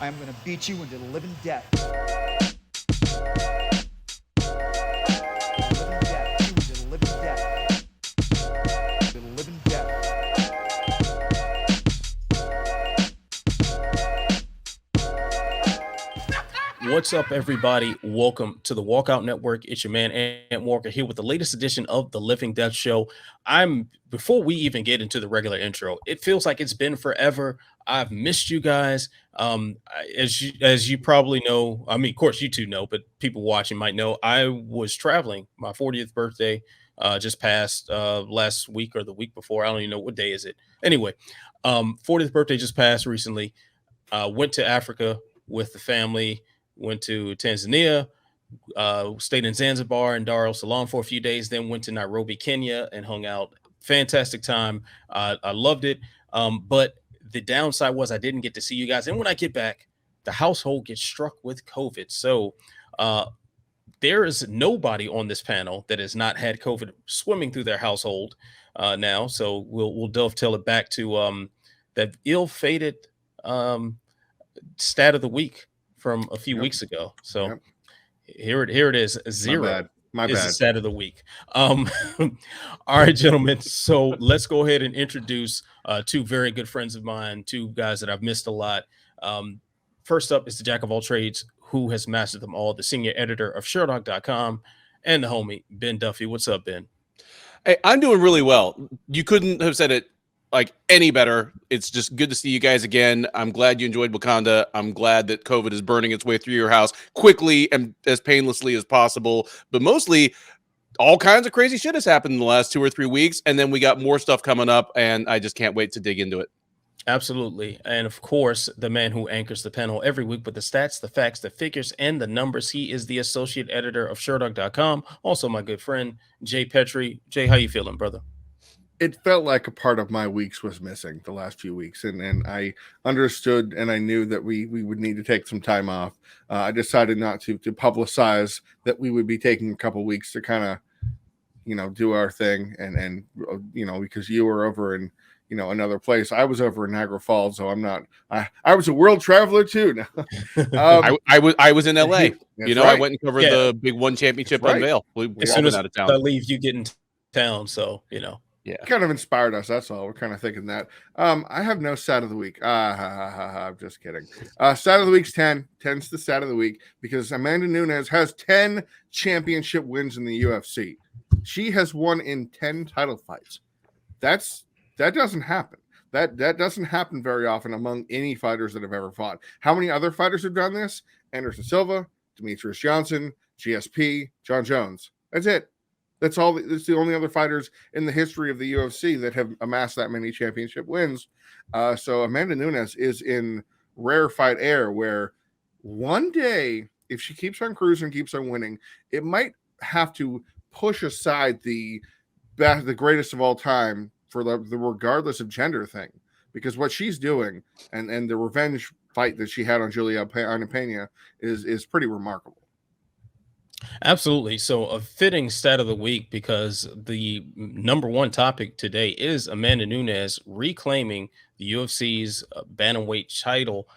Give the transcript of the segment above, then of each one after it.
I am going to beat you into the living death. What's up, everybody? Welcome to the Walkout Network. It's your man, Ant Walker, here with the latest edition of the Living Death Show. Before we even get into the regular intro, it feels like it's been forever. I've missed you guys. As you probably know, I mean, of course, you two know, but people watching might know, I was traveling. My 40th birthday just passed last week or the week before. I don't even know what day is it. Anyway, 40th birthday just passed recently. Went to Africa with the family. Went to Tanzania, stayed in Zanzibar and Dar es Salaam for a few days, then went to Nairobi, Kenya, and hung out. Fantastic time. I loved it. But the downside was I didn't get to see you guys. And when I get back, the household gets struck with COVID. So there is nobody on this panel that has not had COVID swimming through their household now. So we'll dovetail it back to that ill-fated stat of the week from a few weeks ago. So here it is. Zero. My bad. Is the stat of the week. All right, gentlemen. So let's go ahead and introduce two very good friends of mine, two guys that I've missed a lot. First up is the jack of all trades who has mastered them all, the senior editor of Sherdog.com, and the homie Ben Duffy. What's up, Ben? Hey, I'm doing really well. You couldn't have said it like any better. It's just good to see you guys again. I'm glad you enjoyed Wakanda. I'm glad that COVID is burning its way through your house quickly and as painlessly as possible. But mostly, all kinds of crazy shit has happened in the last 2 or 3 weeks, and then we got more stuff coming up, and I just can't wait to dig into it. Absolutely. And of course, the man who anchors the panel every week with the stats, the facts, the figures, and the numbers. He is the associate editor of Sherdog.com. Also, my good friend, Jay Petrie. Jay, how you feeling, brother? It felt like a part of my weeks was missing the last few weeks, and I understood and I knew that we would need to take some time off. I decided not to publicize that we would be taking a couple weeks to kind of, do our thing, and because you were over in another place, I was over in Niagara Falls, so I'm not. I was a world traveler too. I was in LA. Right. I went and covered the Big One Championship unveil. We as all soon been as out of town. I leave, you get in town, so Yeah, kind of inspired us. That's all. We're kind of thinking that. I have no stat of the week. I'm just kidding. Stat of the week's 10. 10's the stat of the week because Amanda Nunes has 10 championship wins in the UFC. She has won in 10 title fights. That doesn't happen. That doesn't happen very often among any fighters that have ever fought. How many other fighters have done this? Anderson Silva, Demetrius Johnson, GSP, John Jones. That's it. That's all. It's the only other fighters in the history of the UFC that have amassed that many championship wins. So Amanda Nunes is in rarefied air where one day, if she keeps on cruising, keeps on winning, it might have to push aside the greatest of all time for the regardless of gender thing, because what she's doing and the revenge fight that she had on Julianna Pena is pretty remarkable. absolutely. So a fitting stat of the week because the number one topic today is Amanda Nunes reclaiming the UFC's bantamweight title.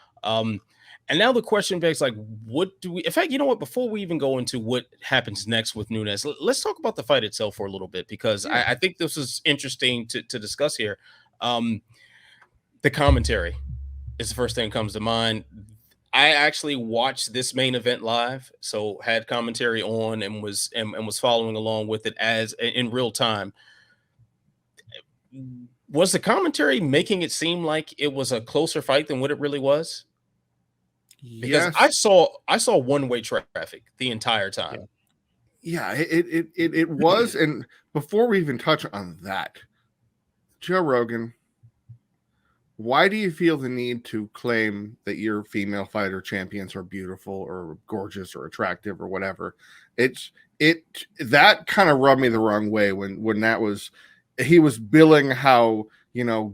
And now the question begs, like, what do we? In fact, you know what? Before we even go into what happens next with Nunes, let's talk about the fight itself for a little bit because I think this is interesting to discuss here. The commentary is the first thing that comes to mind. I actually watched this main event live, so had commentary on and was following along with it as in real time. Was the commentary making it seem like it was a closer fight than what it really was? Because Yes. I saw one-way traffic the entire time. Yeah, it was. And before we even touch on that, Joe Rogan, why do you feel the need to claim that your female fighter champions are beautiful or gorgeous or attractive or whatever? That kind of rubbed me the wrong way when that was, he was billing how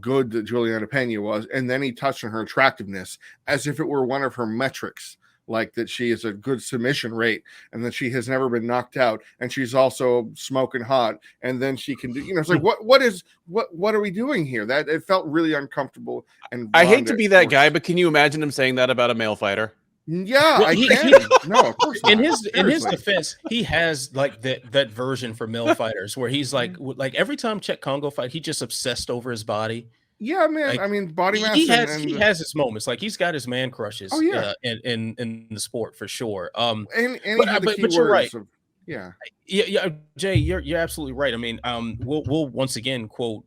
good that Julianna Pena was, and then he touched on her attractiveness as if it were one of her metrics like that she is a good submission rate and that she has never been knocked out, and she's also smoking hot, and then she can do, it's like what are we doing here? That it felt really uncomfortable. And I hate to be that guy, but can you imagine him saying that about a male fighter? Yeah, Well, I he- can. No, of course not. in his Seriously. defense, he has like that version for male fighters where he's like every time Czech Congo fight, he just obsessed over his body. Yeah, man. Like, I mean, body mass. he has his moments. Like he's got his man crushes. Oh, yeah. In the sport for sure. and he but- had the but key you're right. words of, yeah. Yeah, Jay, you're absolutely right. I mean, we'll once again quote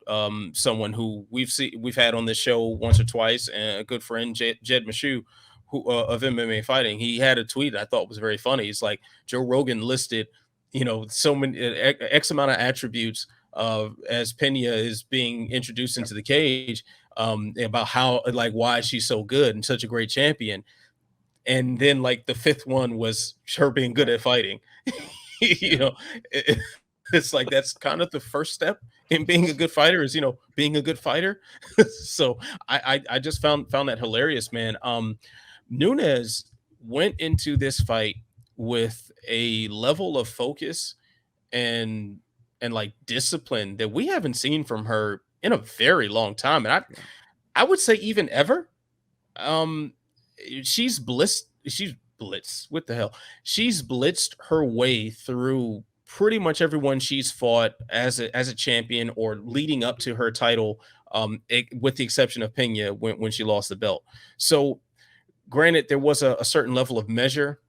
someone who we've had on this show once or twice, and a good friend, Jed Meshew, who of MMA fighting. He had a tweet I thought was very funny. It's like Joe Rogan listed, so many X amount of attributes as Pena is being introduced into the cage, about how, like, why she's so good and such a great champion. And then like the fifth one was her being good at fighting. It's like that's kind of the first step in being a good fighter is being a good fighter. So I just found that hilarious, man. Nunes went into this fight with a level of focus and like discipline that we haven't seen from her in a very long time, and I would say even ever. She's blitzed her way through pretty much everyone she's fought as a champion or leading up to her title, with the exception of Pena when she lost the belt. So granted, there was a certain level of measure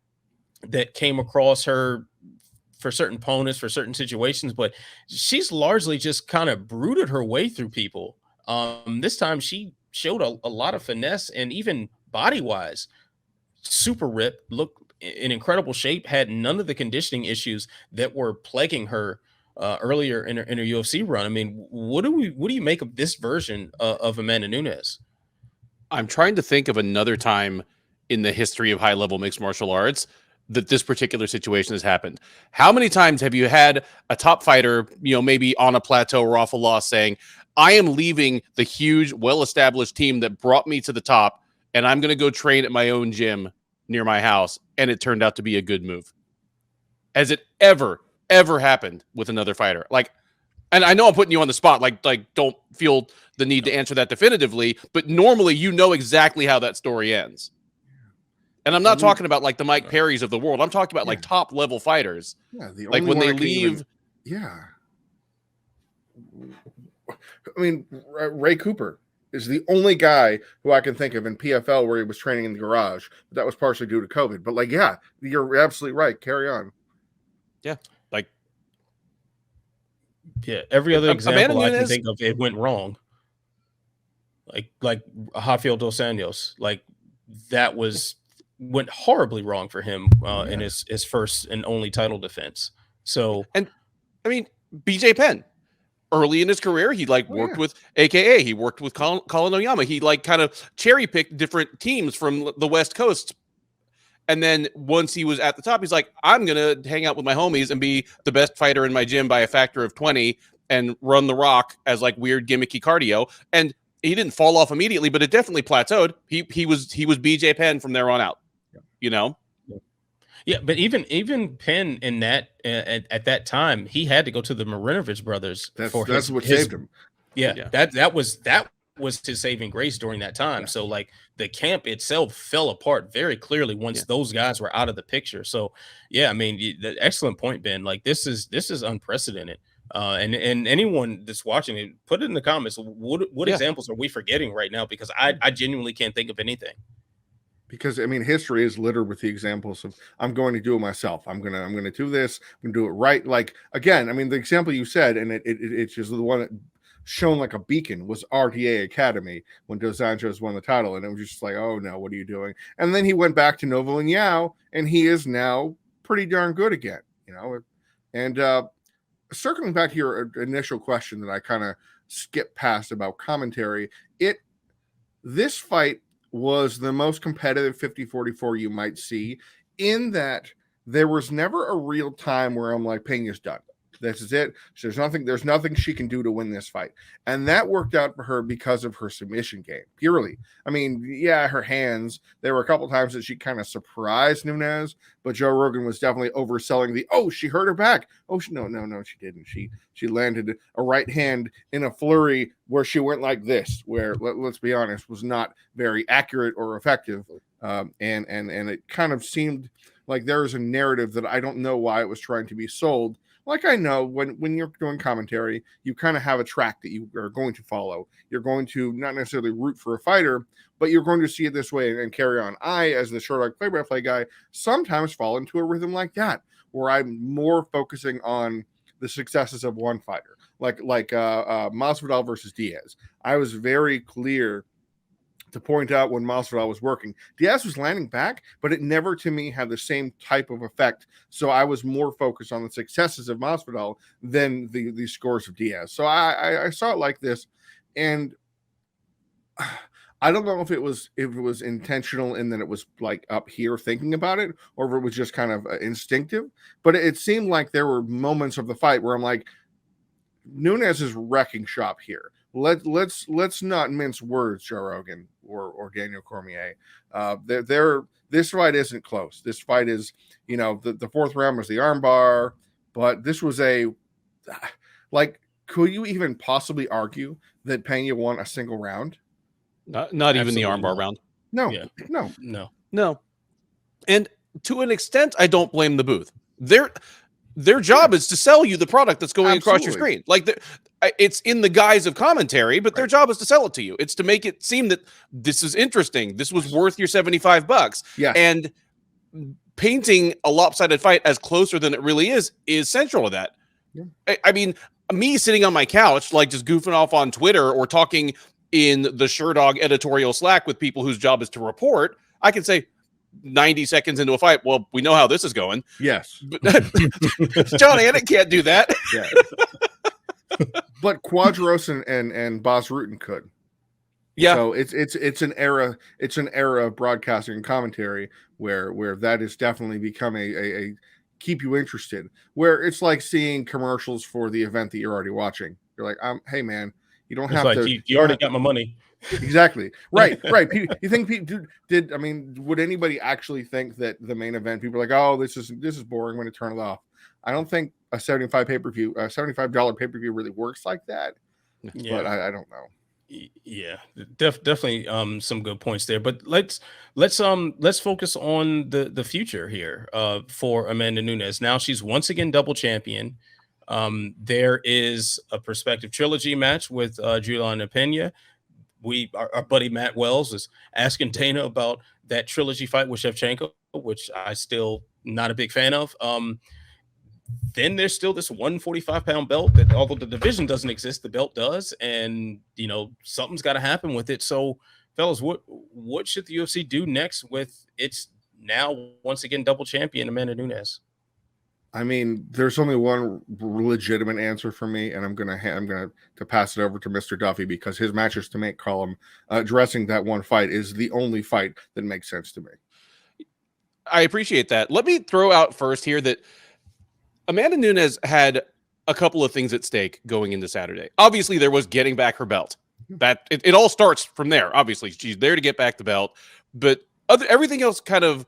that came across her for certain opponents, for certain situations, but she's largely just kind of brooded her way through people. This time she showed a lot of finesse, and even body-wise, super ripped, looked in incredible shape, had none of the conditioning issues that were plaguing her earlier in her UFC run. I mean, what do you make of this version of Amanda Nunes? I'm trying to think of another time in the history of high-level mixed martial arts that this particular situation has happened. How many times have you had a top fighter, maybe on a plateau or off a loss, saying, I am leaving the huge, well-established team that brought me to the top, and I'm going to go train at my own gym near my house, and it turned out to be a good move? Has it ever happened with another fighter? Like, and I know I'm putting you on the spot, like don't feel the need to answer that definitively, but normally exactly how that story ends. And I'm not talking about like the Mike Perrys of the world. I'm talking about like top level fighters. Yeah, the like only when one they I can leave. Yeah. I mean, Ray Cooper is the only guy who I can think of in PFL where he was training in the garage. But that was partially due to COVID. But like, yeah, you're absolutely right. Carry on. Yeah. Like, yeah, every other example I can think of, it went wrong. Like Rafael dos Anjos, like that went horribly wrong for him in his first and only title defense. So, and I mean, BJ Penn, early in his career, he worked with AKA, he worked with Colin Oyama. He kind of cherry picked different teams from the West Coast. And then once he was at the top, he's like, I'm going to hang out with my homies and be the best fighter in my gym by a factor of 20 and run the rock as like weird gimmicky cardio. And he didn't fall off immediately, but it definitely plateaued. He was BJ Penn from there on out, Yeah, but even Penn in that at that time, he had to go to the Marinovich brothers. That's what saved him. Yeah, that was his saving grace during that time. Yeah. So like the camp itself fell apart very clearly once those guys were out of the picture. So yeah, I mean, excellent point, Ben. Like this is unprecedented. And anyone that's watching it, put it in the comments. What examples are we forgetting right now? Because I genuinely can't think of anything. Because I mean, history is littered with the examples of I'm going to do it myself. I'm gonna do this. I'm gonna do it right. Like again, I mean, the example you said, and it's just the one that shown like a beacon was RDA Academy when Dos Anjos won the title, and it was just like, oh no, what are you doing? And then he went back to Novo and Yao, and he is now pretty darn good again, And circling back to your initial question that I kind of skipped past about commentary, this fight was the most competitive 50-44 you might see, in that there was never a real time where I'm like, Pena's done. This is it. So there's nothing she can do to win this fight. And that worked out for her because of her submission game, purely. I mean, yeah, her hands, there were a couple times that she kind of surprised Nunes, but Joe Rogan was definitely overselling she hurt her back. No, she didn't. She landed a right hand in a flurry where she went like this, where, let's be honest, was not very accurate or effective. And it kind of seemed like there was a narrative that I don't know why it was trying to be sold. Like, I know when you're doing commentary, you kind of have a track that you are going to follow. You're going to not necessarily root for a fighter, but you're going to see it this way and carry on. I, as the short play-by-play guy, sometimes fall into a rhythm like that, where I'm more focusing on the successes of one fighter, like Masvidal versus Diaz. I was very clear to point out when Masvidal was working. Diaz was landing back, but it never to me had the same type of effect. So I was more focused on the successes of Masvidal than the scores of Diaz. So I saw it like this, and I don't know if it was intentional in that it was like up here thinking about it, or if it was just kind of instinctive. But it seemed like there were moments of the fight where I'm like, Nunes is wrecking shop here. Let's not mince words, Joe Rogan or Daniel Cormier. This fight isn't close. This fight is, the fourth round was the armbar, but this was could you even possibly argue that Pena won a single round? Not even the armbar round. No, Yeah. no. And to an extent, I don't blame the booth. Their job is to sell you the product that's going across your screen. Like, it's in the guise of commentary, but their job is to sell it to you. It's to make it seem that this is interesting. This was worth your $75. Yeah. And painting a lopsided fight as closer than it really is central to that. Yeah. I mean, me sitting on my couch, like just goofing off on Twitter or talking in the Sherdog editorial Slack with people whose job is to report, I can say 90 seconds into a fight, well, we know how this is going. Yes. But John Anik can't do that. Yeah. But Quadros and Bas Rutten could. Yeah. So it's an era of broadcasting and commentary where that has definitely become a keep you interested, where it's like seeing commercials for the event that you're already watching. You're like, hey man, you don't have to. You already got my money. Exactly. Right. You think people would anybody actually think that the main event, people are like, oh, this is boring, when to turn it off? I don't think a $75 pay-per-view really works like that. Yeah. But I don't know. Yeah, definitely some good points there. But let's focus on the future here for Amanda Nunes. Now she's once again double champion. There is a prospective trilogy match with Julianna Pena. Our buddy Matt Wells is asking Dana about that trilogy fight with Shevchenko, which I still not a big fan of. Then there's still this 145-pound belt that, although the division doesn't exist, the belt does, and something's got to happen with it. So, fellas, what should the UFC do next with its now once again double champion Amanda Nunes? I mean, there's only one legitimate answer for me, and I'm gonna pass it over to Mr. Duffy, because his matches to make column addressing that one fight is the only fight that makes sense to me. I appreciate that. Let me throw out first here that Amanda Nunes had a couple of things at stake going into Saturday. Obviously, there was getting back her belt. That it all starts from there. Obviously, she's there to get back the belt, but everything else kind of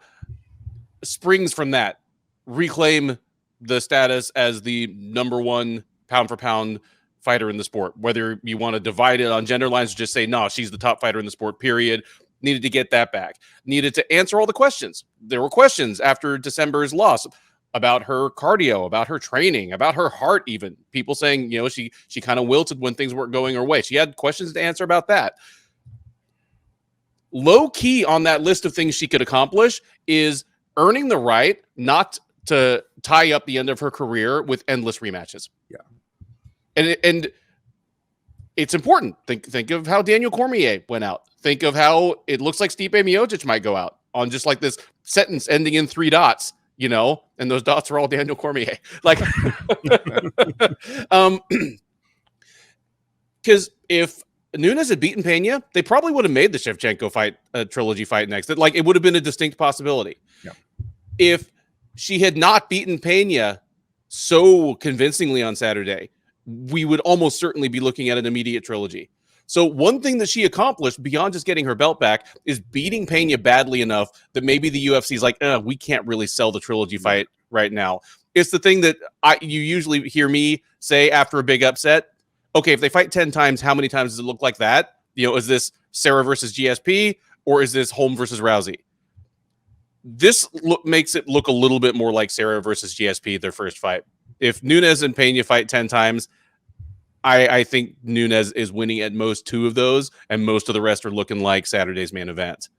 springs from that. Reclaim the status as the number one pound for pound fighter in the sport. Whether you want to divide it on gender lines or just say, no, she's the top fighter in the sport, period. Needed to get that back. Needed to answer all the questions. There were questions after December's loss about her cardio, about her training, about her heart even. People saying, she kind of wilted when things weren't going her way. She had questions to answer about that. Low key on that list of things she could accomplish is earning the right not to tie up the end of her career with endless rematches. Yeah. And it's important. Think of how Daniel Cormier went out. Think of how it looks like Stipe Miocic might go out on just like this sentence ending in 3 dots. And those dots are all Daniel Cormier. Like, because if Nunes had beaten Pena, they probably would have made the Shevchenko fight a trilogy fight next. Like, it would have been a distinct possibility. Yeah. If she had not beaten Pena so convincingly on Saturday, we would almost certainly be looking at an immediate trilogy. So one thing that she accomplished beyond just getting her belt back is beating Pena badly enough that maybe the UFC is like, we can't really sell the trilogy fight right now. It's the thing that you usually hear me say after a big upset. Okay, if they fight 10 times, how many times does it look like that? Is this Sarah versus GSP or is this Holm versus Rousey? This makes it look a little bit more like Sarah versus GSP, their first fight. If Nunes and Pena fight 10 times, I think Nunes is winning at most 2 of those, and most of the rest are looking like Saturday's main event.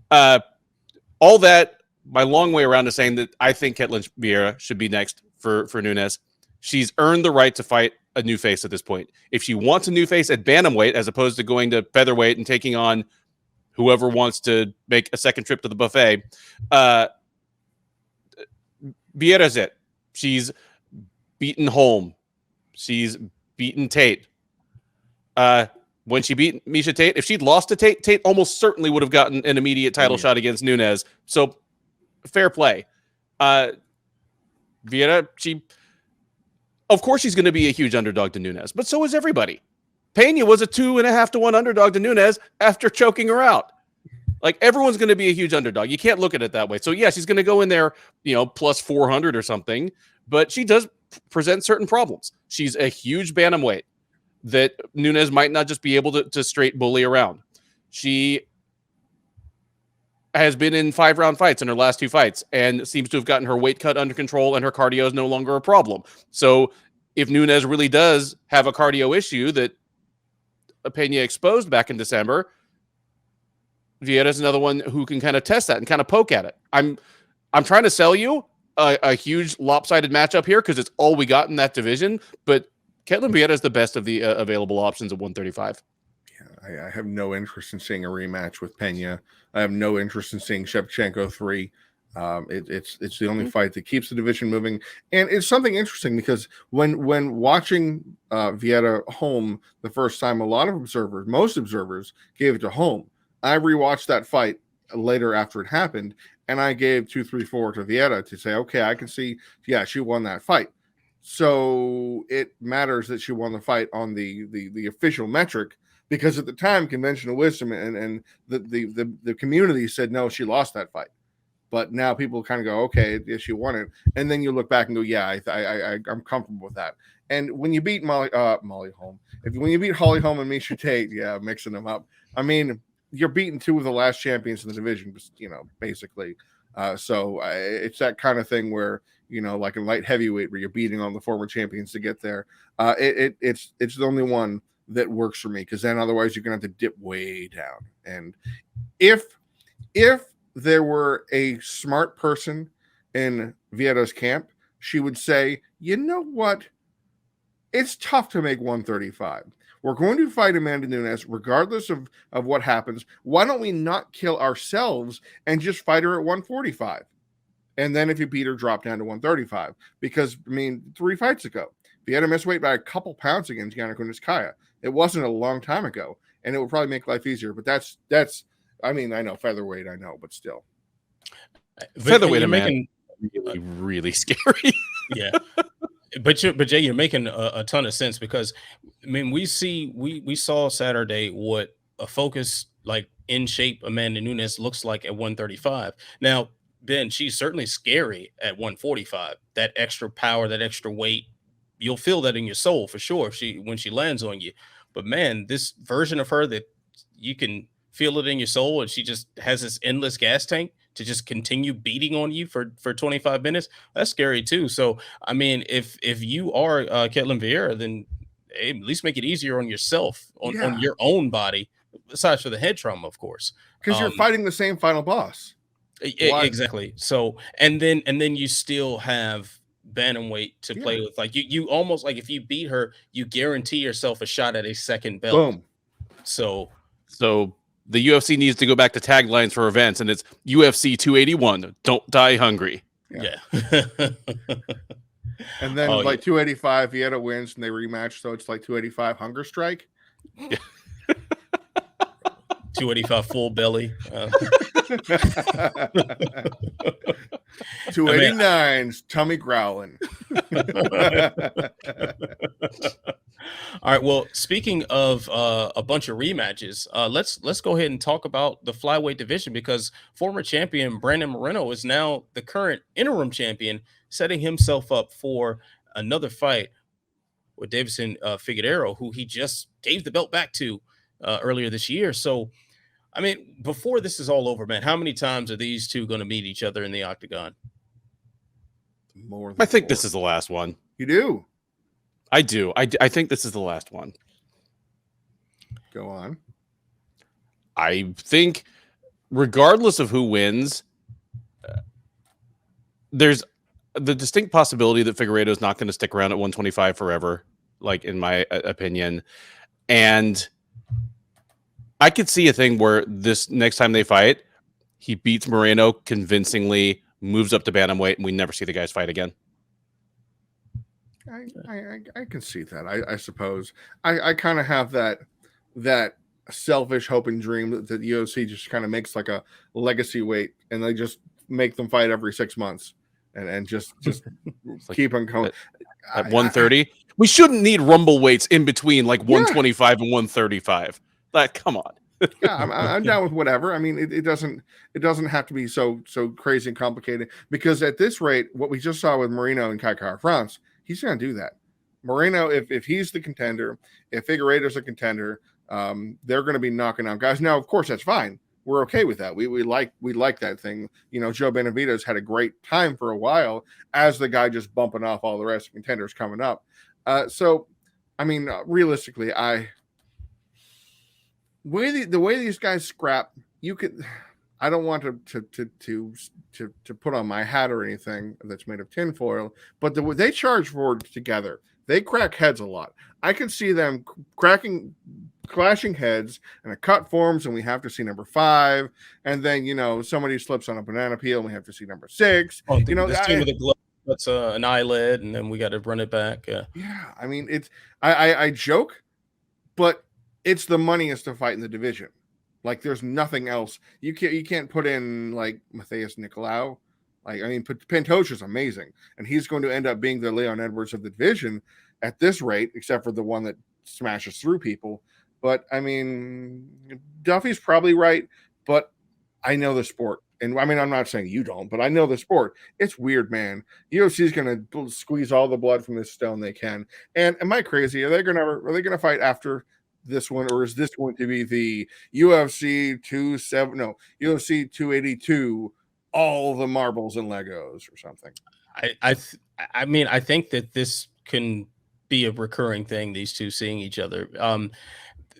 All that, my long way around to saying that I think Ketlen Vieira should be next for Nunes. She's earned the right to fight a new face at this point. If she wants a new face at bantamweight, as opposed to going to featherweight and taking on whoever wants to make a second trip to the buffet, Vieira's it. She's beaten Holm. She's beaten Tate. When she beat Misha Tate, if she'd lost to Tate, Tate almost certainly would have gotten an immediate title shot against Nunes. So fair play. Vieira, of course she's going to be a huge underdog to Nunes, but so is everybody. Pena was a 2.5 to 1 underdog to Nunes after choking her out. Like, everyone's going to be a huge underdog. You can't look at it that way. So yeah, she's going to go in there, plus 400 or something, but she does present certain problems. She's a huge bantamweight that Nunes might not just be able to straight bully around. She has been in 5-round fights in her last 2 fights and seems to have gotten her weight cut under control, and her cardio is no longer a problem. So if Nunes really does have a cardio issue that Pena exposed back in December, Vieira's another one who can kind of test that and kind of poke at it. I'm trying to sell you a huge lopsided matchup here because it's all we got in that division, but Ketlen Vieira is the best of the available options at 135. Yeah, I have no interest in seeing a rematch with Pena. I have no interest in seeing Shevchenko 3. It's the only fight that keeps the division moving, and it's something interesting because when watching Vieira Holm the first time, most observers gave it to Holm. I rewatched that fight later after it happened, and I gave 2, 3, 4 to Vieira to say, okay, I can see, she won that fight. So it matters that she won the fight on the official metric, because at the time, conventional wisdom and the community said, no, she lost that fight. But now people kind of go, okay, yeah, she won it. And then you look back and go, yeah, I'm comfortable with that. And when you beat Molly Holm, when you beat Holly Holm and Misha Tate, mixing them up. I mean, you're beating 2 of the last champions in the division, basically. So it's that kind of thing where, like in light heavyweight, where you're beating on the former champions to get there. It's the only one that works for me, because then otherwise you're going to have to dip way down. And if there were a smart person in Vieira's camp, she would say, you know what? It's tough to make 135. We're going to fight Amanda Nunes regardless of what happens. Why don't we not kill ourselves and just fight her at 145? And then if you beat her, drop down to 135. Because, 3 fights ago, Vieira missed weight by a couple pounds against Yana Kunitskaya. It wasn't a long time ago, and it would probably make life easier. But that's I know featherweight, but still. Featherweight, you're making really, really scary. Yeah. But Jay, you're making a ton of sense, because we saw Saturday what a focus, like, in shape Amanda Nunes looks like at 135. Now, Ben, she's certainly scary at 145. That extra power, that extra weight, you'll feel that in your soul for sure when she lands on you. But man, this version of her that you can feel it in your soul, and she just has this endless gas tank to just continue beating on you for 25 minutes, that's scary too. So, if you are Ketlen Vieira, then at least make it easier on yourself, on your own body, aside for the head trauma, of course. Because you're fighting the same final boss. Exactly. So, and then you still have bantamweight to play with. Like, you almost, like, if you beat her, you guarantee yourself a shot at a second belt. Boom. So the UFC needs to go back to taglines for events, and it's UFC 281. Don't die hungry. Yeah. And then 285, Vieira wins and they rematch. So it's like 285 hunger strike. 285 full belly. 289's tummy growling. All right. Well, speaking of a bunch of rematches, let's go ahead and talk about the flyweight division, because former champion Brandon Moreno is now the current interim champion, setting himself up for another fight with Deiveson Figueiredo, who he just gave the belt back to earlier this year. So, I mean, before this is all over, man, how many times are these two going to meet each other in the octagon? More than I think 4. this is the last one. You do? I do. I think this is the last one. Go on. I think regardless of who wins, there's the distinct possibility that Figueiredo is not going to stick around at 125 forever, like in my opinion. And I could see a thing where this next time they fight, he beats Moreno convincingly, moves up to bantamweight, and we never see the guys fight again. I can see that. I suppose I kind of have that selfish hope and dream that the UFC just kind of makes like a legacy weight, and they just make them fight every 6 months and just keep on going at 130. We shouldn't need rumble weights in between like 125 and 135. Like, come on. Yeah, I'm down with whatever. I mean, it doesn't have to be so crazy and complicated, because at this rate, what we just saw with Moreno and Kai France, he's going to do that. Moreno, if he's the contender, if Figueiredo's a contender, they're going to be knocking out guys. Now, of course, that's fine. We're okay with that. We like that thing. You know, Joe Benavidez had a great time for a while as the guy just bumping off all the rest of the contenders coming up. So, I mean, realistically, the way these guys scrap, you could. I don't want to put on my hat or anything that's made of tinfoil, but they charge forward together. They crack heads a lot. I can see them clashing heads, and a cut forms, and we have to see number 5, and then somebody slips on a banana peel, and we have to see number 6. This team with a glove that's an eyelid, and then we got to run it back. Yeah, I mean, it's I joke, but it's the moneyest to fight in the division. Like, there's nothing else. You can't put in like Matheus Nicolau. Like, I mean, Pantoja is amazing, and he's going to end up being the Leon Edwards of the division at this rate, except for the one that smashes through people. But I mean, Duffy's probably right, but I know the sport. And I mean, I'm not saying you don't, but I know the sport. It's weird, man. UFC is going to squeeze all the blood from this stone they can. And am I crazy? Are they going to fight after this one, or is this going to be the UFC 282, all the marbles and Legos or something? I mean, I think that this can be a recurring thing, these two seeing each other.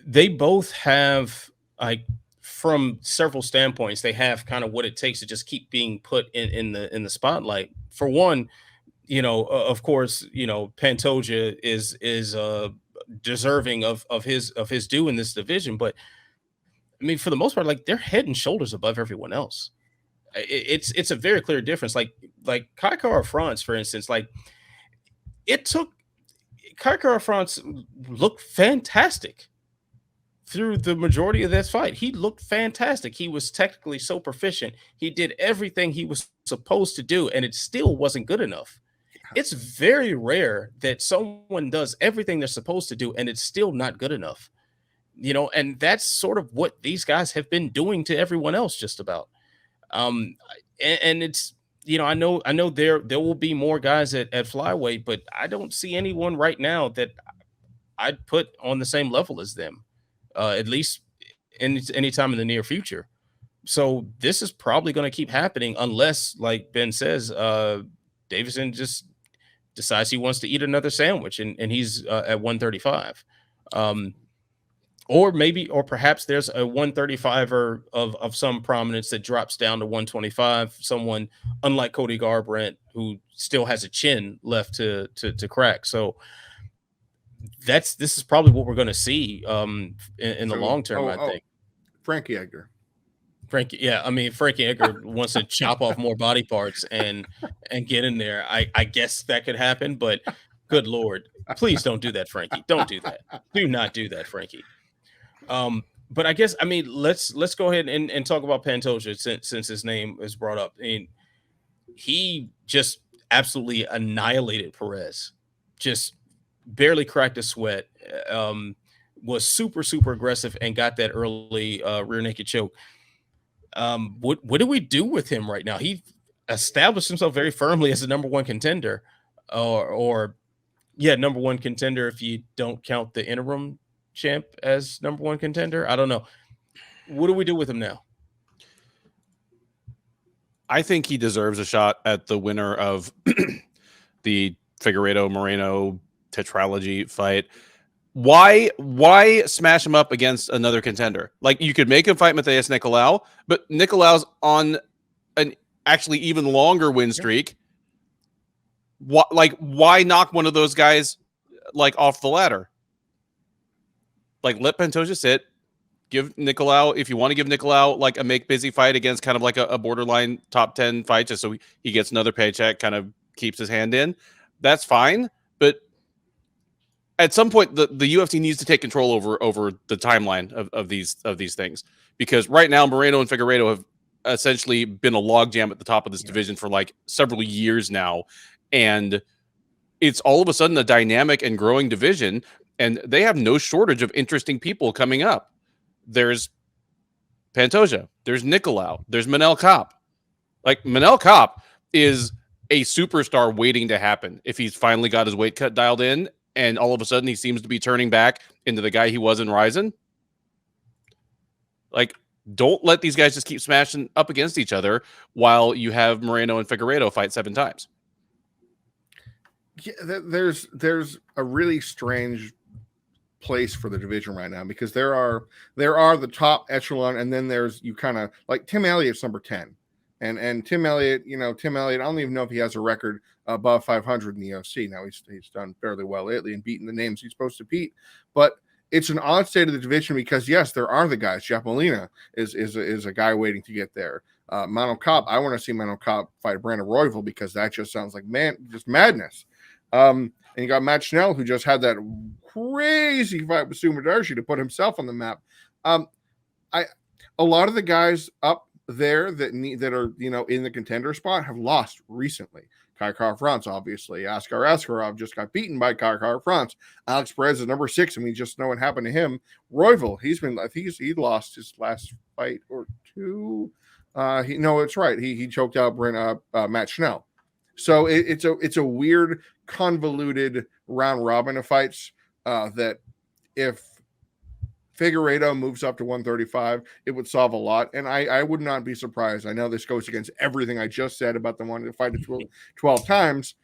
They both have, like, from several standpoints, they have kind of what it takes to just keep being put in the spotlight. For one, of course, Pantoja is deserving of his due in this division, but I mean, for the most part, like, they're head and shoulders above everyone else. It's a very clear difference. Like Kai France, for instance, like, it took Kai France looked fantastic through the majority of this fight. He looked fantastic. He was technically so proficient. He did everything he was supposed to do, and it still wasn't good enough. It's very rare that someone does everything they're supposed to do and it's still not good enough. And that's sort of what these guys have been doing to everyone else, just about. And it's, I know there will be more guys at flyweight, but I don't see anyone right now that I'd put on the same level as them, at least any time in the near future. So this is probably going to keep happening unless, like Ben says, Deiveson just decides he wants to eat another sandwich and he's at 135. Or perhaps there's a 135er of some prominence that drops down to 125. Someone unlike Cody Garbrandt, who still has a chin left to crack. So this is probably what we're going to see in the long term. I think Frankie Edgar. Frankie Edgar wants to chop off more body parts and get in there. I guess that could happen, but good Lord, please don't do that, Frankie. Don't do that. Do not do that, Frankie. But I guess, let's go ahead and talk about Pantoja since his name is brought up. I mean, he just absolutely annihilated Perez, just barely cracked a sweat, was super, super aggressive and got that early rear naked choke. What do we do with him right now? He established himself very firmly as the number one contender, or number one contender if you don't count the interim champ as number one contender. I don't know. What do we do with him now? I think he deserves a shot at the winner of the Figueiredo-Moreno tetralogy fight. Why smash him up against another contender? Like, you could make him fight Matheus Nicolau, but Nicolau's on an actually even longer win streak. Why knock one of those guys like off the ladder? Like, let Pantoja sit. Give Nicolau, if you want to give Nicolau like a make busy fight against kind of like a borderline top 10 fight, just so he gets another paycheck, kind of keeps his hand in. That's fine. But at some point, the UFC needs to take control over the timeline of these things, because right now Moreno and Figueiredo have essentially been a logjam at the top of this division for like several years now, and it's all of a sudden a dynamic and growing division, and they have no shortage of interesting people coming up. There's Pantoja, there's Nicolau, there's Manel Kape. Like, Manel Kape is a superstar waiting to happen if he's finally got his weight cut dialed in, and all of a sudden he seems to be turning back into the guy he was in Ryzen. Like, don't let these guys just keep smashing up against each other while you have Moreno and Figueiredo fight 7 times. Yeah, there's a really strange place for the division right now, because there are the top echelon, and then there's, you kind of like Tim Elliott's number 10, and Tim Elliott, I don't even know if he has a record above 500 in the UFC. Now he's done fairly well lately and beaten the names he's supposed to beat, but it's an odd state of the division, because yes, there are the guys. Jeff Molina is a guy waiting to get there. Manel Kape, I want to see Manel Kape fight Brandon Royval, because that just sounds like just madness. And you got Matt Schnell, who just had that crazy fight with Sumadarshi to put himself on the map. A lot of the guys up there that are in the contender spot have lost recently. Kai Kara-France, obviously. Askar Askarov just got beaten by Kai Kara-France. Alex Perez is number 6. I mean, just know what happened to him. Royval, he lost his last fight or 2. It's right. He choked out Matt Schnell. So it's a weird, convoluted round robin of fights that if Figueiredo moves up to 135, it would solve a lot. And I would not be surprised. I know this goes against everything I just said about them wanting to fight it 12 times.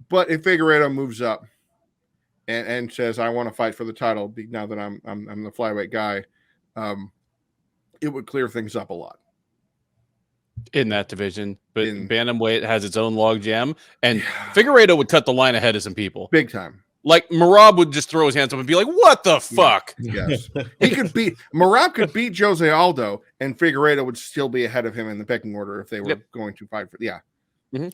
But if Figueiredo moves up and says, I want to fight for the title now that I'm the flyweight guy, it would clear things up a lot in that division. But bantamweight has its own log jam, and Figueiredo would cut the line ahead of some people big time. Like, Merab would just throw his hands up and be like, what the fuck? Yes. Merab could beat Jose Aldo, and Figueiredo would still be ahead of him in the pecking order if they were going to fight for Mm-hmm.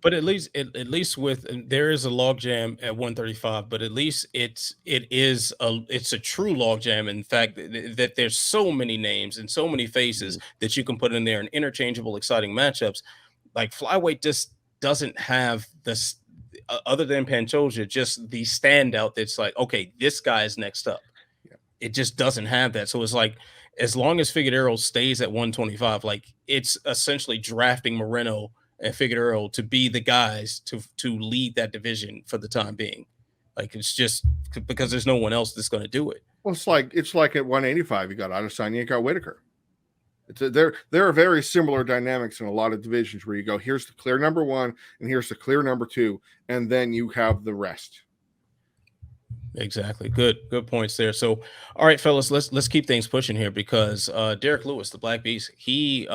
But at least with, there is a logjam at 135, but at least it's a true logjam. In fact, that there's so many names and so many faces that you can put in there, and interchangeable, exciting matchups. Like, flyweight just doesn't have this, other than Pantoja, just the standout that's like, okay, this guy is next up. Yeah. It just doesn't have that. So it's like, as long as Figueiredo stays at 125, like, it's essentially drafting Moreno and Figueiredo to be the guys to lead that division for the time being. Like, it's just because there's no one else that's going to do it. Well, it's like at 185, you got Adesanya, you got Whitaker. There are very similar dynamics in a lot of divisions where you go, here's the clear number 1 and here's the clear number 2, and then you have the rest. Exactly. Good points there. So, all right, fellas, let's keep things pushing here, because Derrick Lewis, the Black Beast, he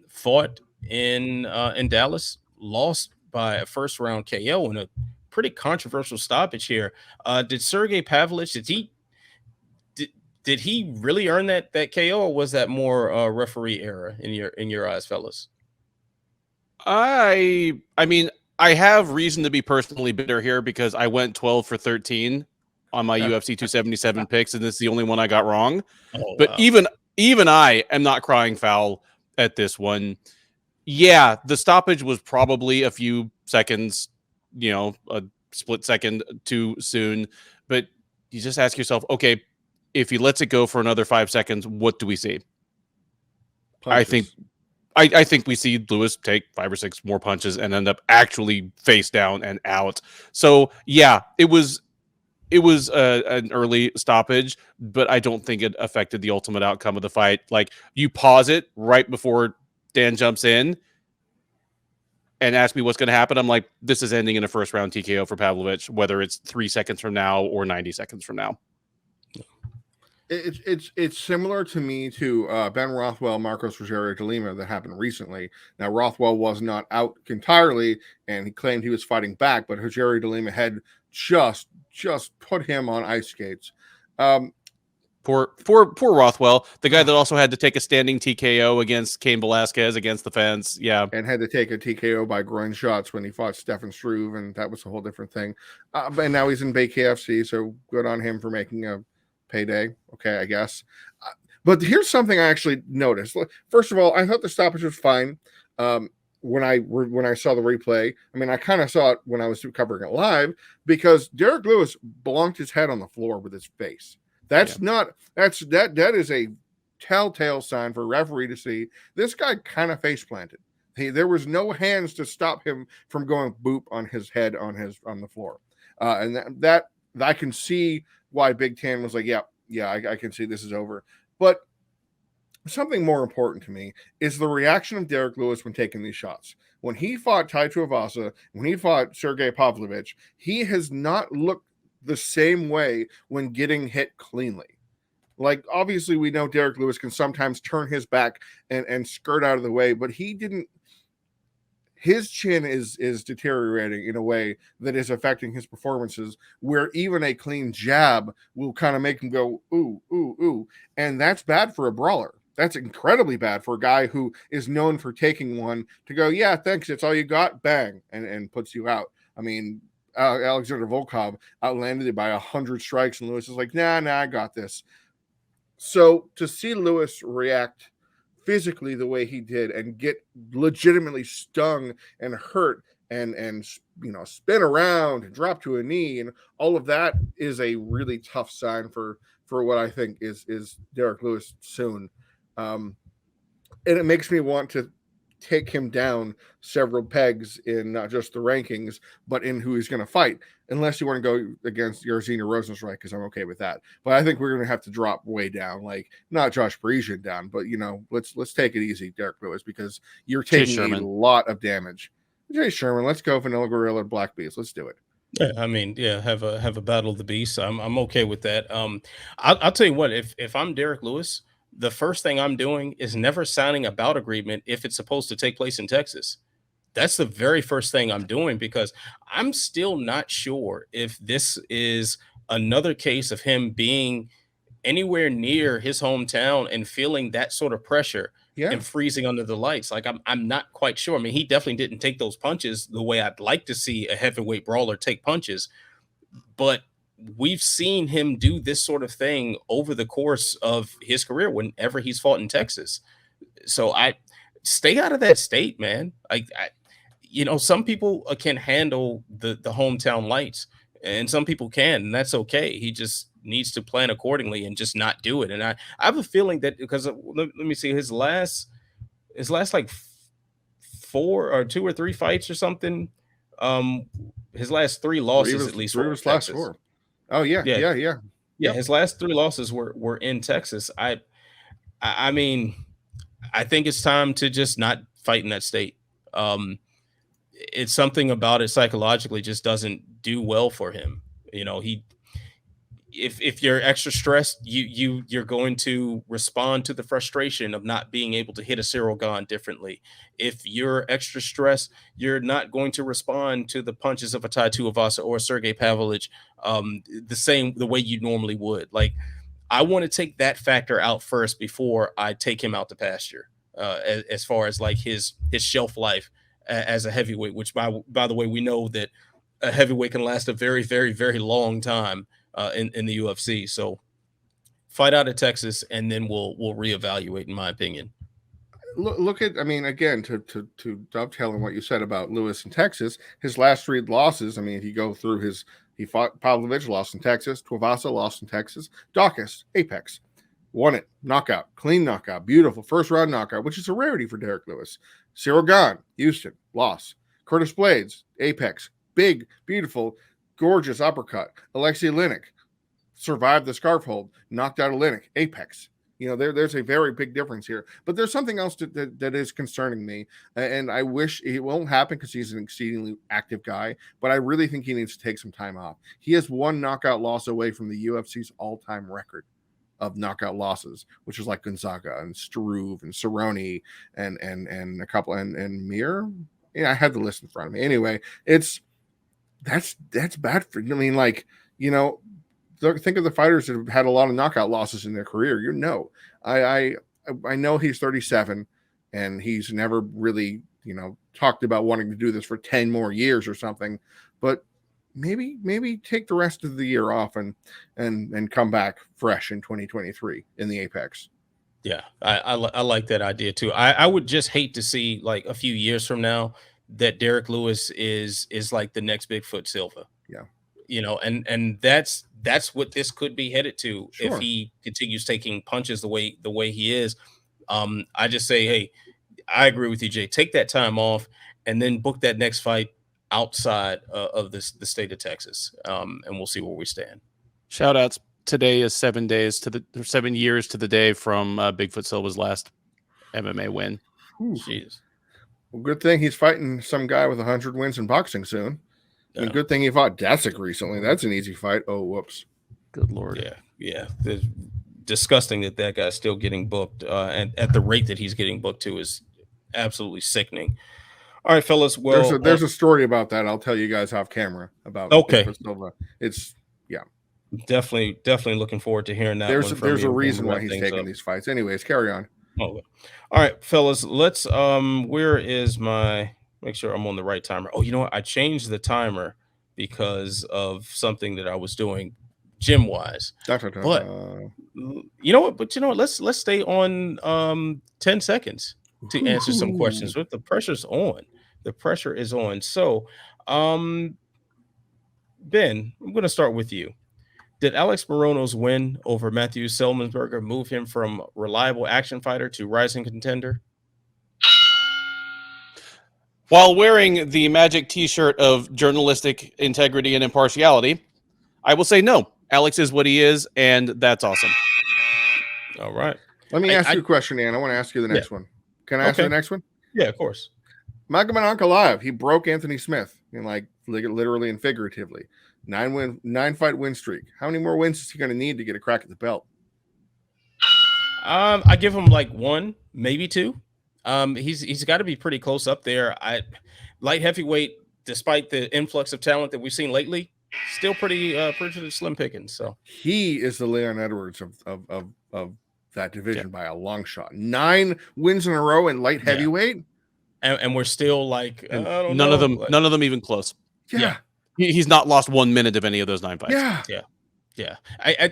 fought in Dallas, lost by a first round KO in a pretty controversial stoppage here. Did Sergei Pavlovich, did he really earn that KO, or was that more referee error in your eyes, fellas? I mean, I have reason to be personally bitter here, because I went 12 for 13 on my UFC 277 picks, and this is the only one I got wrong. But wow. Even I am not crying foul at this one. Yeah, the stoppage was probably a few seconds, a split second too soon. But you just ask yourself, okay, if he lets it go for another 5 seconds, what do we see? I think Punches. I think we see Lewis take 5 or 6 more punches and end up actually face down and out. So yeah, it was an early stoppage, but I don't think it affected the ultimate outcome of the fight. Like, you pause it right before Dan jumps in and ask me what's going to happen. I'm like, this is ending in a first round TKO for Pavlovich, whether it's 3 seconds from now or 90 seconds from now. It's similar to me to Ben Rothwell, Marcos Rogério de Lima that happened recently. Now Rothwell was not out entirely, and he claimed he was fighting back, but Rogério de Lima had just put him on ice skates. Poor Rothwell, the guy that also had to take a standing TKO against Cain Velasquez against the fence. Yeah, and had to take a TKO by groin shots when he fought Stefan Struve, and that was a whole different thing. And now he's in Bay KFC, so good on him for making a payday. Okay, I guess. But here's something I actually noticed. First of all, I thought the stoppage was fine. When I saw the replay, I mean, I kind of saw it when I was covering it live, because Derrick Lewis bonked his head on the floor with his face. That is a telltale sign for a referee to see this guy kind of face planted. There was no hands to stop him from going boop on his head on the floor, and that I can see why Big Tan was like, yeah, I can see this is over. But something more important to me is the reaction of Derrick Lewis when taking these shots. When he fought Tai Tuivasa, when he fought Sergei Pavlovich, he has not looked the same way when getting hit cleanly. Like, obviously, we know Derrick Lewis can sometimes turn his back and skirt out of the way, but he didn't. His chin is deteriorating in a way that is affecting his performances, where even a clean jab will kind of make him go, ooh, ooh, ooh. And that's bad for a brawler. That's incredibly bad for a guy who is known for taking one to go, yeah, thanks, it's all you got, bang, and puts you out. I mean, Alexander Volkov outlanded it by 100 strikes, and Lewis is like, nah, I got this. So to see Lewis react physically the way he did and get legitimately stung and hurt and spin around and drop to a knee and all of that is a really tough sign for what I think is Derrick Lewis soon. And it makes me want to take him down several pegs in not just the rankings, but in who he's going to fight, unless you want to go against Jairzinho Rozenstruik, because I'm okay with that. But I think we're going to have to drop way down, like not Josh Parisian down, but let's take it easy, Derrick Lewis, because you're taking a lot of damage. Jay Sherman, let's go Vanilla Gorilla Black Beast. Let's do it. Yeah, I mean, yeah, have a battle of the beasts. I'm okay with that. I'll tell you what, if I'm Derrick Lewis, the first thing I'm doing is never signing a bout agreement if it's supposed to take place in Texas. That's the very first thing I'm doing, because I'm still not sure if this is another case of him being anywhere near his hometown and feeling that sort of pressure and freezing under the lights. Like, I'm not quite sure. I mean, he definitely didn't take those punches the way I'd like to see a heavyweight brawler take punches, but we've seen him do this sort of thing over the course of his career whenever he's fought in Texas. So I stay out of that state, man. Some people can handle the hometown lights, and some people can, and that's okay. He just needs to plan accordingly and just not do it. And I have a feeling that, because let me see, his last like 4 or 2 or 3 fights or something, his last 3 losses, at least, were in Texas. 4. Oh yeah. His last 3 losses were in Texas. I mean, I think it's time to just not fight in that state. It's something about it psychologically just doesn't do well for him. If you're extra stressed, you're going to respond to the frustration of not being able to hit a Cyril Gane differently. If you're extra stressed, you're not going to respond to the punches of a Tai Tuivasa or Sergei Pavlovich the way you normally would. Like, I want to take that factor out first before I take him out to pasture, as far as like his shelf life as a heavyweight, which by the way, we know that a heavyweight can last a very, very, very long time in the UFC. So fight out of Texas, and then we'll reevaluate, in my opinion. look at, I mean, again, to dovetail on what you said about Lewis in Texas, his last 3 losses, I mean, if you go through he fought Pavlovich, lost in Texas, Tuivasa, lost in Texas, Dawkins, Apex, won it, knockout, clean knockout, beautiful first round knockout, which is a rarity for Derrick Lewis. Cyril Gahn, Houston, loss. Curtis Blades, Apex, big, beautiful, gorgeous uppercut. Alexei Oleinik survived the scarf hold, knocked out Oleinik, Apex. You know, there's a very big difference here. But there's something else that is concerning me, and I wish it won't happen because he's an exceedingly active guy, but I really think he needs to take some time off. He has 1 knockout loss away from the UFC's all-time record of knockout losses, which is like Gonzaga and Struve and Cerrone and a couple and Mir. Yeah, I had the list in front of me. Anyway, that's bad for, I mean, like, you know, think of the fighters that have had a lot of knockout losses in their career. You know, I know he's 37 and he's never really, you know, talked about wanting to do this for 10 more years or something, but maybe take the rest of the year off and come back fresh in 2023 in the Apex. Yeah, I like that idea too. I would just hate to see like a few years from now that Derrick Lewis is like the next Bigfoot Silva. Yeah. You know, and that's what this could be headed to Sure. if he continues taking punches the way he is. I just say, hey, I agree with you, Jay. Take that time off and then book that next fight outside of the state of Texas, and we'll see where we stand. Shout outs. Today is 7 years to the day from Bigfoot Silva's last MMA win. Jeez. Well, good thing he's fighting some guy with 100 wins in boxing soon. Yeah. And good thing he fought Dasik recently. That's an easy fight. Oh, whoops. Good Lord. Yeah. It's disgusting that guy's still getting booked, and at the rate that he's getting booked to is absolutely sickening. All right, fellas. Well, there's a story about that. I'll tell you guys off camera about Bigfoot Silva. It's definitely looking forward to hearing that. There's a reason why he's taking these fights. Anyways, carry on. Oh, all right, fellas. Let's where is my, make sure I'm on the right timer. Oh, you know what? I changed the timer because of something that I was doing gym wise. But you know what? Let's stay on 10 seconds to answer some questions. But the pressure's on. The pressure is on. So, Ben, I'm going to start with you. Did Alex Moreno's win over Matthew Selmansberger move him from reliable action fighter to rising contender? While wearing the magic t-shirt of journalistic integrity and impartiality, I will say no. Alex is what he is, and that's awesome. All right. Let me ask you a question, Ann. I want to ask you the next one. Can I ask you the next one? Yeah, of course. Magomed Ankalaev, he broke Anthony Smith, literally and figuratively. 9-fight win streak. How many more wins is he going to need to get a crack at the belt? I give him like 1, maybe 2. He's got to be pretty close up there. Light heavyweight, despite the influx of talent that we've seen lately, still pretty slim pickings. So he is the Leon Edwards of that division by a long shot. 9 wins in a row in light heavyweight, and we're still like none of them even close. Yeah. He's not lost 1 minute of any of those 9 fights. Yeah.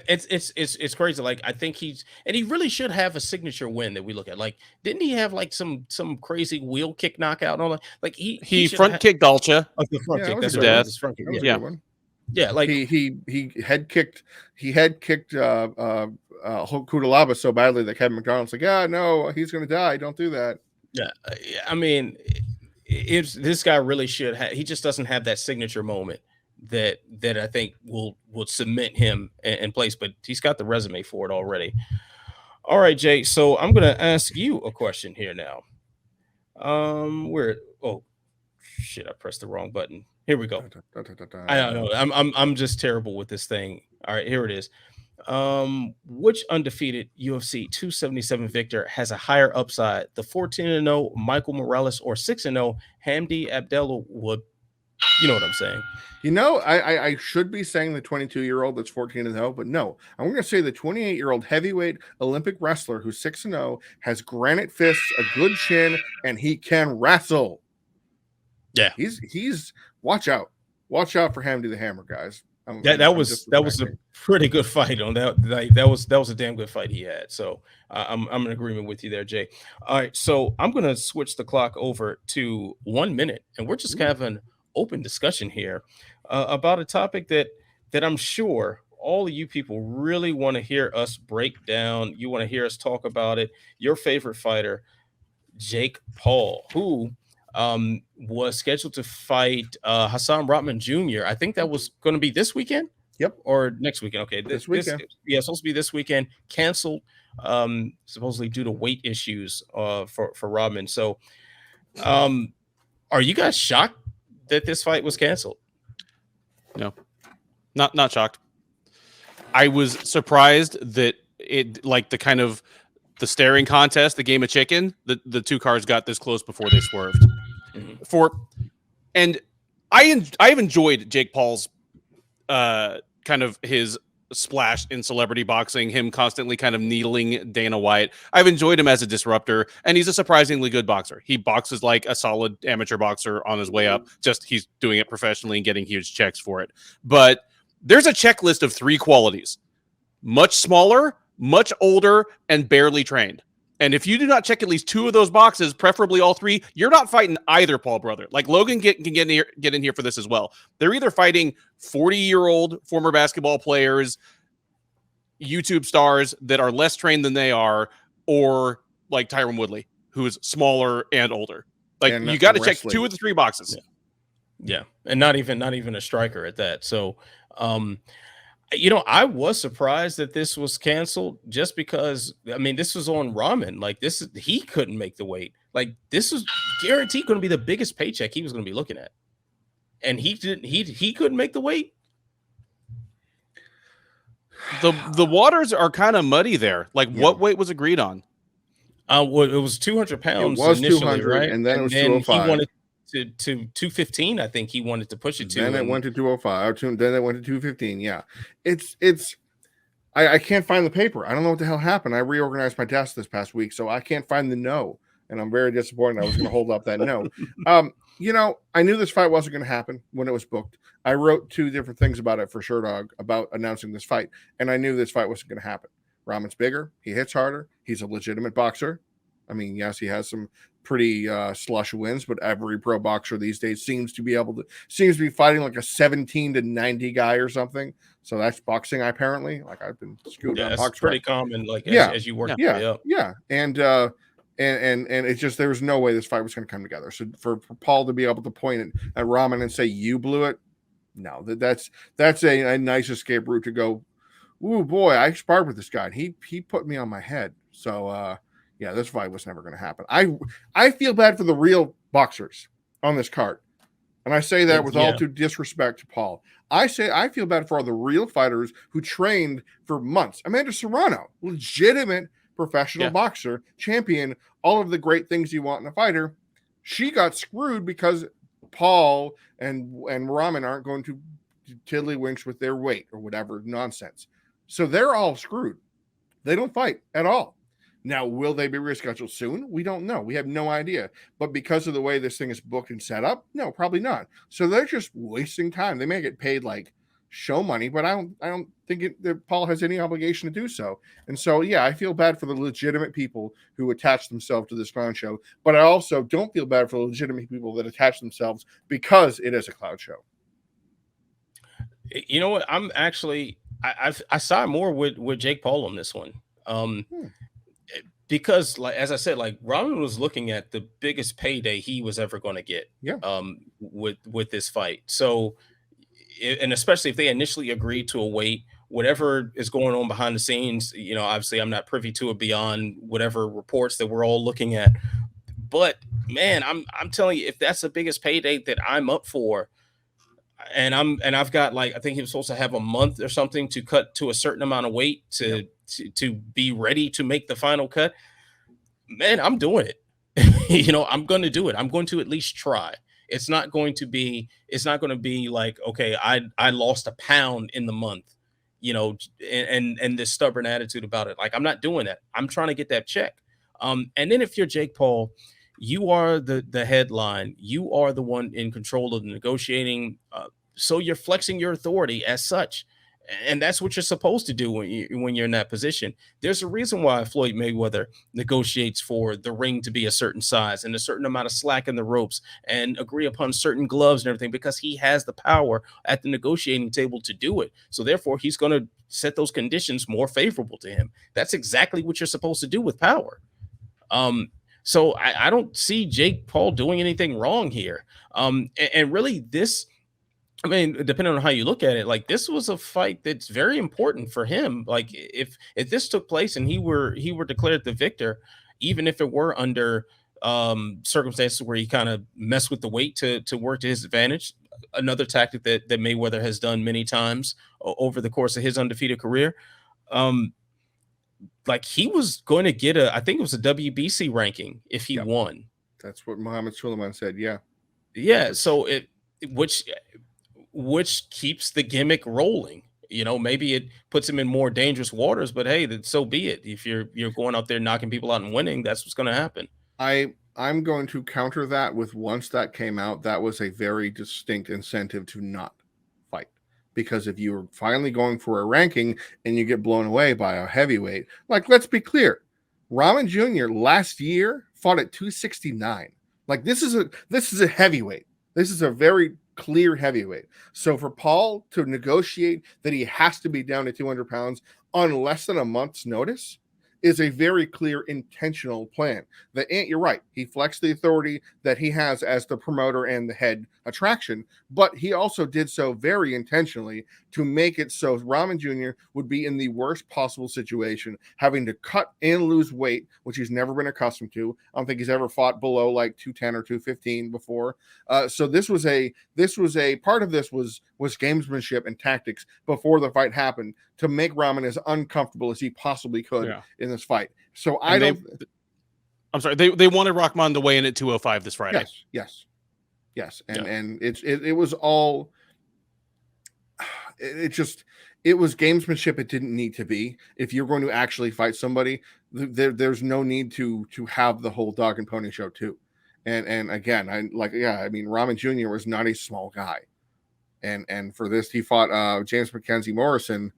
It's crazy. Like, I think he really should have a signature win that we look at. Like, didn't he have like some crazy wheel kick knockout and all that? Like he front kicked Dalcha. The front kick. That's right. His front kick. Yeah. Like he head kicked Kudalaba so badly that Kevin McDonald's like, no, he's gonna die. Don't do that. Yeah. I mean, this guy really should have. He just doesn't have that signature moment that I think will cement him in place, but he's got the resume for it already. All right, Jay. So I'm gonna ask you a question here now. Oh shit, I pressed the wrong button. Here we go. I don't know. I'm just terrible with this thing. All right, here it is. Which undefeated UFC 277 victor has a higher upside, the 14-0 Michael Morales or 6-0 Hamdi Abdelwood? You know what I'm saying? I should be saying the 22-year-old that's 14-0, but no, I'm going to say the 28-year-old heavyweight Olympic wrestler who's 6-0, has granite fists, a good chin, and he can wrestle. Yeah, he's watch out for Hamdi the Hammer, guys. That was a pretty good fight on that. Like, that was a damn good fight he had. So I'm in agreement with you there, Jay. All right, so I'm gonna switch the clock over to 1 minute, and we're just having open discussion here about a topic that I'm sure all of you people really want to hear us break down. You want to hear us talk about it. Your favorite fighter, Jake Paul, who was scheduled to fight Hasim Rahman Jr. I think that was going to be this weekend. Yep. Or next weekend. Okay. This weekend. Yeah, supposed to be this weekend. Canceled, supposedly due to weight issues for Rahman. So are you guys shocked that this fight was canceled? No. Not shocked. I was surprised that it, like, the kind of the staring contest, the game of chicken, the two cars got this close before they swerved. And I've enjoyed Jake Paul's kind of his splash in celebrity boxing, him constantly kind of needling Dana White. I've enjoyed him as a disruptor, and he's a surprisingly good boxer. He boxes like a solid amateur boxer on his way up, just he's doing it professionally and getting huge checks for it. But there's a checklist of 3 qualities: much smaller, much older, and barely trained. And if you do not check at least 2 of those boxes, preferably all 3, you're not fighting either Paul brother. Like, Logan can get in here for this as well. They're either fighting 40-year-old former basketball players, YouTube stars that are less trained than they are, or like Tyron Woodley, who is smaller and older. Like, you got to check 2 of the 3 boxes. Yeah. And not even a striker at that. So I was surprised that this was canceled, just because, I mean, this was on Rahman. Like, he couldn't make the weight. Like, this was guaranteed going to be the biggest paycheck he was going to be looking at. And he couldn't make the weight. The waters are kind of muddy there. Like, what weight was agreed on? Well, it was 200 pounds. It was initially, 200, right? and then it was 205. He wanted to 215. I think he wanted to push it to. Then it went to 205. Then it went to 215. Yeah, I can't find the paper. I don't know what the hell happened. I reorganized my desk this past week, so I can't find the no, and I'm very disappointed. I was going to hold up that no. I knew this fight wasn't going to happen when it was booked. I wrote 2 different things about it for Sherdog about announcing this fight, and I knew this fight wasn't going to happen. Rahman's bigger. He hits harder. He's a legitimate boxer. I mean, yes, he has some pretty slush wins, but every pro boxer these days seems to be fighting like a 17 to 90 guy or something. So that's boxing, apparently. Like, I've been scooting on boxing. Pretty common. Like, as you work your way up. Yeah. And it's just, there was no way this fight was going to come together. So for Paul to be able to point at Rahman and say, you blew it, no, that's a nice escape route to go, ooh, boy, I sparred with this guy. And he put me on my head. So, yeah, this fight was never going to happen. I feel bad for the real boxers on this card. And I say that with all due disrespect to Paul. I feel bad for all the real fighters who trained for months. Amanda Serrano, legitimate professional boxer, champion, all of the great things you want in a fighter. She got screwed because Paul and Rahman aren't going to tiddlywinks with their weight or whatever nonsense. So they're all screwed. They don't fight at all. Now, will they be rescheduled soon? We don't know. We have no idea. But because of the way this thing is booked and set up, no, probably not. So they're just wasting time. They may get paid like show money, but I don't think that Paul has any obligation to do so. And so, yeah, I feel bad for the legitimate people who attach themselves to this clown show. But I also don't feel bad for the legitimate people that attach themselves because it is a clown show. You know what? I'm actually I side more with Jake Paul on this one. Because, like, as I said, like, Rahman was looking at the biggest payday he was ever going to get with this fight. So, and especially if they initially agreed to a weight, whatever is going on behind the scenes, obviously I'm not privy to it beyond whatever reports that we're all looking at. But man, I'm telling you, if that's the biggest payday that I'm up for, and I've got, like, I think he was supposed to have a month or something to cut to a certain amount of weight to be ready to make the final cut, man, I'm doing it. I'm going to do it. I'm going to at least try. It's not going to be like, okay, I lost a pound in the month, and this stubborn attitude about it. Like, I'm not doing that. I'm trying to get that check. And then if you're Jake Paul, you are the headline. You are the one in control of the negotiating So you're flexing your authority as such. And that's what you're supposed to do when you're in that position. There's a reason why Floyd Mayweather negotiates for the ring to be a certain size and a certain amount of slack in the ropes and agree upon certain gloves and everything, because he has the power at the negotiating table to do it. So therefore, he's going to set those conditions more favorable to him. That's exactly what you're supposed to do with power. So I don't see Jake Paul doing anything wrong here. And really this, I mean, depending on how you look at it, like this was a fight that's very important for him. Like if this took place and he were declared the victor, even if it were under circumstances where he kind of messed with the weight to work to his advantage, another tactic that Mayweather has done many times over the course of his undefeated career. Like he was going to get I think it was a WBC ranking if he won. That's what Muhammad Suleiman said. Yeah. Yeah. So which keeps the gimmick rolling. You know, maybe it puts him in more dangerous waters, but hey, so be it. If you're going out there knocking people out and winning, that's what's going to happen. I'm going to counter that with, once that came out, that was a very distinct incentive to not fight. Because if you were finally going for a ranking and you get blown away by a heavyweight, like, let's be clear, Rahman Jr. last year fought at 269. Like this is a heavyweight. This is a very clear heavyweight. So for Paul to negotiate that he has to be down to 200 pounds on less than a month's notice is a very clear intentional plan. You're right. He flexed the authority that he has as the promoter and the head attraction, but he also did so very intentionally to make it so Rahman Jr. would be in the worst possible situation, having to cut and lose weight, which he's never been accustomed to. I don't think he's ever fought below like 210 or 215 before. So this was a part of this was gamesmanship and tactics before the fight happened to make Rahman as uncomfortable as he possibly could in this fight. So I'm sorry, they wanted Rahman to weigh in at 205 this Friday. Yes. And it was all, it was gamesmanship. It didn't need to be. If you're going to actually fight somebody, there's no need to have the whole dog and pony show too. And again, I mean, Rahman Jr. was not a small guy. And for this, he fought James Mackenzie Morrison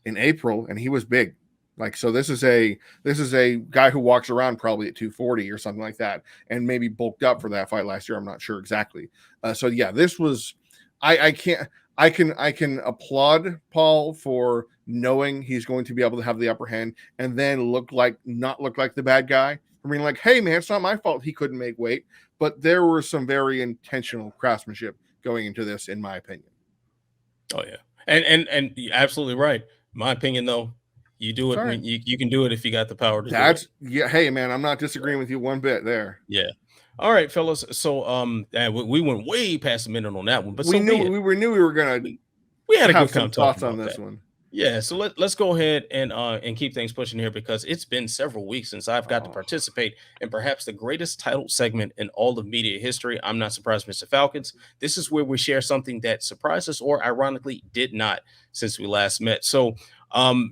in April, and he was big. Like, so this is a guy who walks around probably at 240 or something like that, and maybe bulked up for that fight last year. I'm not sure exactly. So yeah, this was, I can applaud Paul for knowing he's going to be able to have the upper hand and then not look like the bad guy. I mean, like, hey man, it's not my fault he couldn't make weight, but there were some very intentional craftsmanship going into this, in my opinion. Oh yeah. And you're absolutely right. My opinion though, you do it when you can do it if you got the power to do it. Yeah. Hey man, I'm not disagreeing with you one bit there. Yeah. All right, fellas. So we went way past a minute on that one, but we knew we were gonna we had a have good some thoughts on this one. Yeah, so let's go ahead and keep things pushing here, because it's been several weeks since I've got to participate in perhaps the greatest title segment in all of media history. I'm not surprised, Mr. Falcons. This is where we share something that surprised us or ironically did not since we last met. So,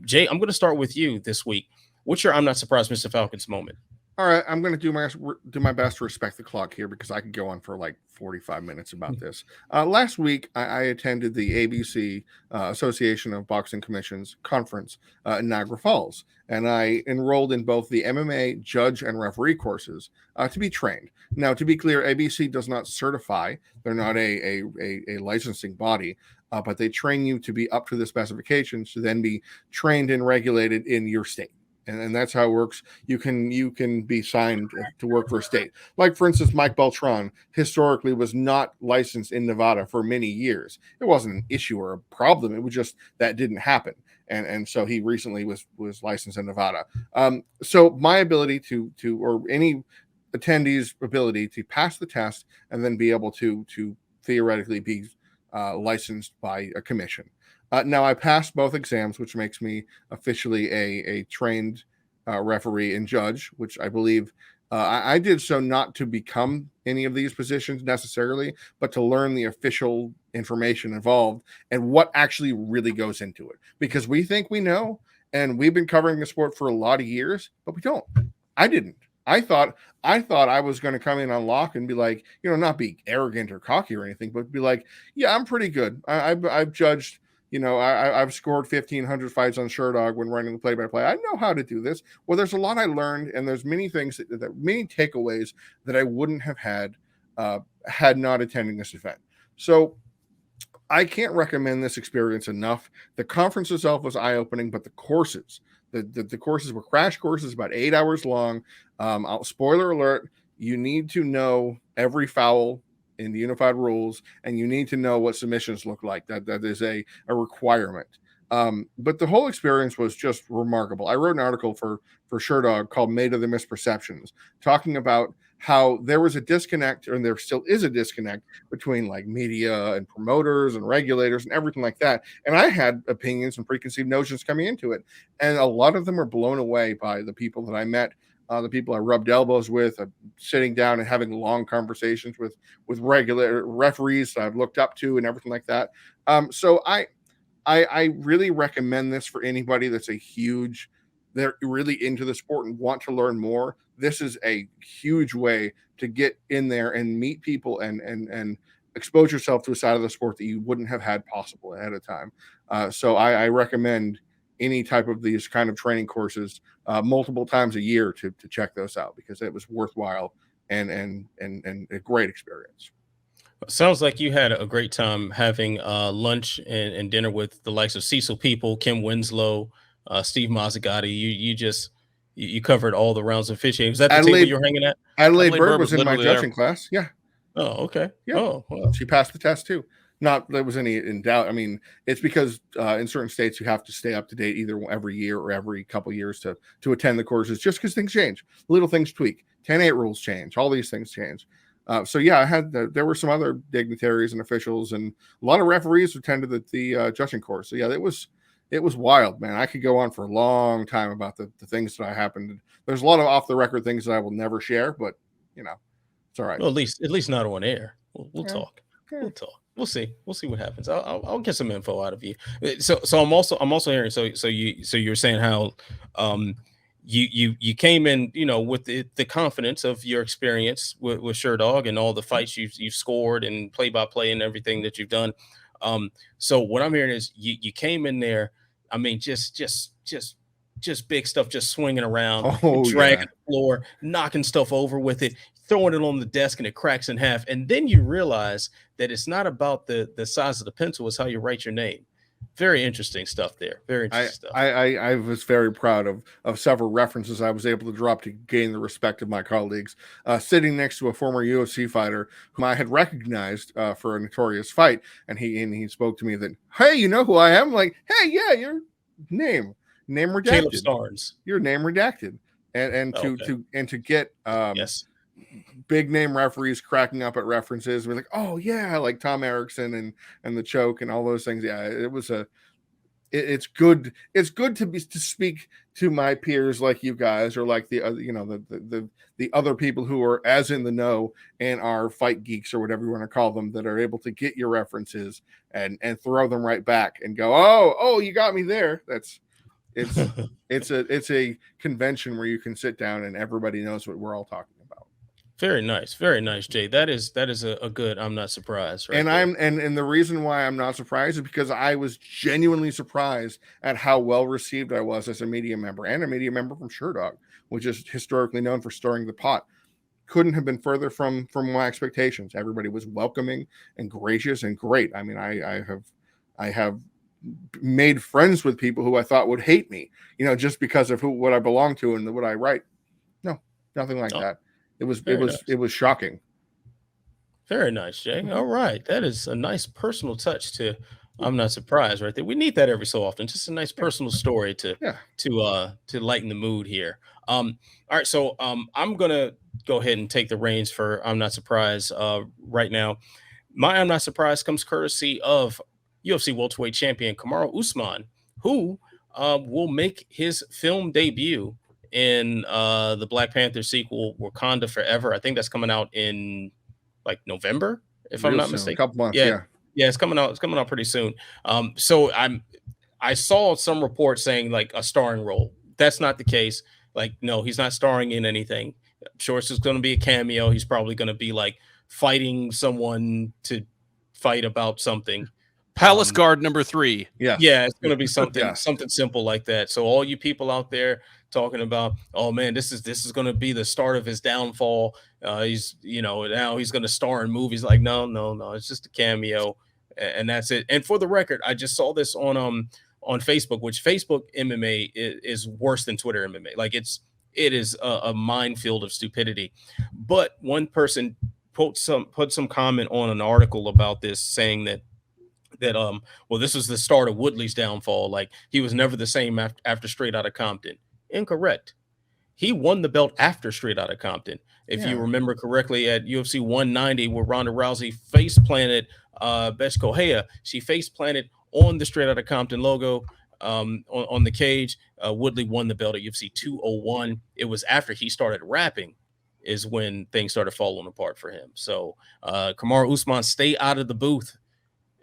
Jay, I'm going to start with you this week. What's your I'm not surprised, Mr. Falcons moment? All right, I'm going to do my best to respect the clock here, because I could go on for like 45 minutes about this. Last week, I attended the ABC Association of Boxing Commissions conference in Niagara Falls, and I enrolled in both the MMA judge and referee courses to be trained. Now, to be clear, ABC does not certify; they're not a licensing body, but they train you to be up to the specifications to then be trained and regulated in your state. And that's how it works. You can be signed to work for a state. Like, for instance, Mike Beltran historically was not licensed in Nevada for many years. It wasn't an issue or a problem. It was just that didn't happen. And so he recently was licensed in Nevada. So my ability to or any attendee's ability to pass the test and then be able to theoretically be licensed by a commission. Now, I passed both exams, which makes me officially a trained referee and judge, which I believe I did so not to become any of these positions necessarily, but to learn the official information involved and what actually really goes into it. Because we think we know, and we've been covering the sport for a lot of years, but we don't. I didn't. I thought I was going to come in on lock and be like, not be arrogant or cocky or anything, but be like, yeah, I'm pretty good. I've judged, I've scored 1,500 fights on Sherdog when running the play-by-play. I know how to do this. Well, there's a lot I learned, and there's many things many takeaways that I wouldn't have had had not attending this event. So I can't recommend this experience enough. The conference itself was eye-opening, but the courses, the courses were crash courses, about 8 hours long. Spoiler alert, you need to know every foul in the unified rules, and you need to know what submissions look like. That is a requirement. But the whole experience was just remarkable. I wrote an article for Sherdog called Made of the Misperceptions, talking about how there was a disconnect, and there still is a disconnect between like media and promoters and regulators and everything like that. And I had opinions and preconceived notions coming into it. And a lot of them are blown away by the people that I met, the people I rubbed elbows with, sitting down and having long conversations with regular referees that I've looked up to and everything like that. So I really recommend this for anybody they're really into the sport and want to learn more. This is a huge way to get in there and meet people and expose yourself to a side of the sport that you wouldn't have had possible ahead of time. So I recommend any type of these kind of training courses multiple times a year to check those out, because it was worthwhile and a great experience. Sounds like you had a great time having lunch and dinner with the likes of Cecil People, Kim Winslow, Steve Mazzagatti. You covered all the rounds of officiating. Was that the table you were hanging at? Adelaide Bird was in my judging class. Yeah. Oh, okay. Yeah. Oh, well. She passed the test too. Not that was any in doubt. I mean, it's because in certain states you have to stay up to date either every year or every couple years to attend the courses, just because things change, little things tweak, 10-8 rules change, all these things change. So yeah, there were some other dignitaries and officials, and a lot of referees attended the judging course. So yeah, it was wild, man. I could go on for a long time about the things that happened. There's a lot of off the record things that I will never share, but it's all right. Well, at least not on air. We'll talk. Okay. We'll talk. We'll see what happens. I'll get some info out of you. So I'm also hearing. So you're saying how you came in, with the confidence of your experience with Sherdog and all the fights you've scored and play-by-play and everything that you've done. So what I'm hearing is you came in there. I mean, just big stuff, just swinging around, dragging the floor, knocking stuff over with it, throwing it on the desk, and it cracks in half. And then you realize that it's not about the size of the pencil; it's how you write your name. Very interesting stuff there. Very interesting stuff. I was very proud of several references I was able to drop to gain the respect of my colleagues. Sitting next to a former UFC fighter whom I had recognized for a notorious fight, and he spoke to me that, hey, you know who I am? I'm like, hey, yeah, your name redacted. Caleb Starnes. Your name redacted, and to get yes. Big name referees cracking up at references. We're like, oh yeah, like Tom Erickson and the choke and all those things. Yeah, it was it's good. It's good to speak to my peers like you guys, or like the other people who are as in the know and are fight geeks or whatever you want to call them, that are able to get your references and throw them right back and go, oh, you got me there. It's a convention where you can sit down and everybody knows what we're all talking about. Very nice, Jay. That is a good. I'm not surprised, right? And and the reason why I'm not surprised is because I was genuinely surprised at how well received I was as a media member, and a media member from Sherdog, which is historically known for stirring the pot. Couldn't have been further from my expectations. Everybody was welcoming and gracious and great. I mean, I have made friends with people who I thought would hate me, just because of what I belong to and what I write. No, nothing like that. It was shocking. Very nice, Jay. All right. That is a nice personal touch to I'm not surprised right there. We need that every so often. Just a nice personal story to lighten the mood here. All right. So I'm gonna go ahead and take the reins for I'm not surprised right now. My I'm not surprised comes courtesy of UFC welterweight champion Kamaru Usman, who will make his film debut in the Black Panther sequel Wakanda Forever. I think that's coming out in like November, if I'm not mistaken. A couple months, yeah, it's coming out. It's coming out pretty soon. So I saw some reports saying like a starring role. That's not the case. Like, no, he's not starring in anything. I'm sure it's just going to be a cameo. He's probably going to be like fighting someone to fight about something. Palace Guard number 3. Yes. Yeah, it's going to be something Yeah. something simple like that. So all you people out there talking about, oh man, this is going to be the start of his downfall. He's now he's going to star in movies. Like no, it's just a cameo, and that's it. And for the record, I just saw this on Facebook, which Facebook MMA is worse than Twitter MMA. Like it is a minefield of stupidity. But one person put some comment on an article about this, saying that well, this was the start of Woodley's downfall. Like he was never the same after Straight Outta Compton. Incorrect. He won the belt after Straight Outta Compton. If you remember correctly, at UFC 190, where Ronda Rousey face planted Beth Correia, she face planted on the Straight Outta Compton logo on the cage. Woodley won the belt at UFC 201. It was after he started rapping is when things started falling apart for him. So Kamaru Usman, stay out of the booth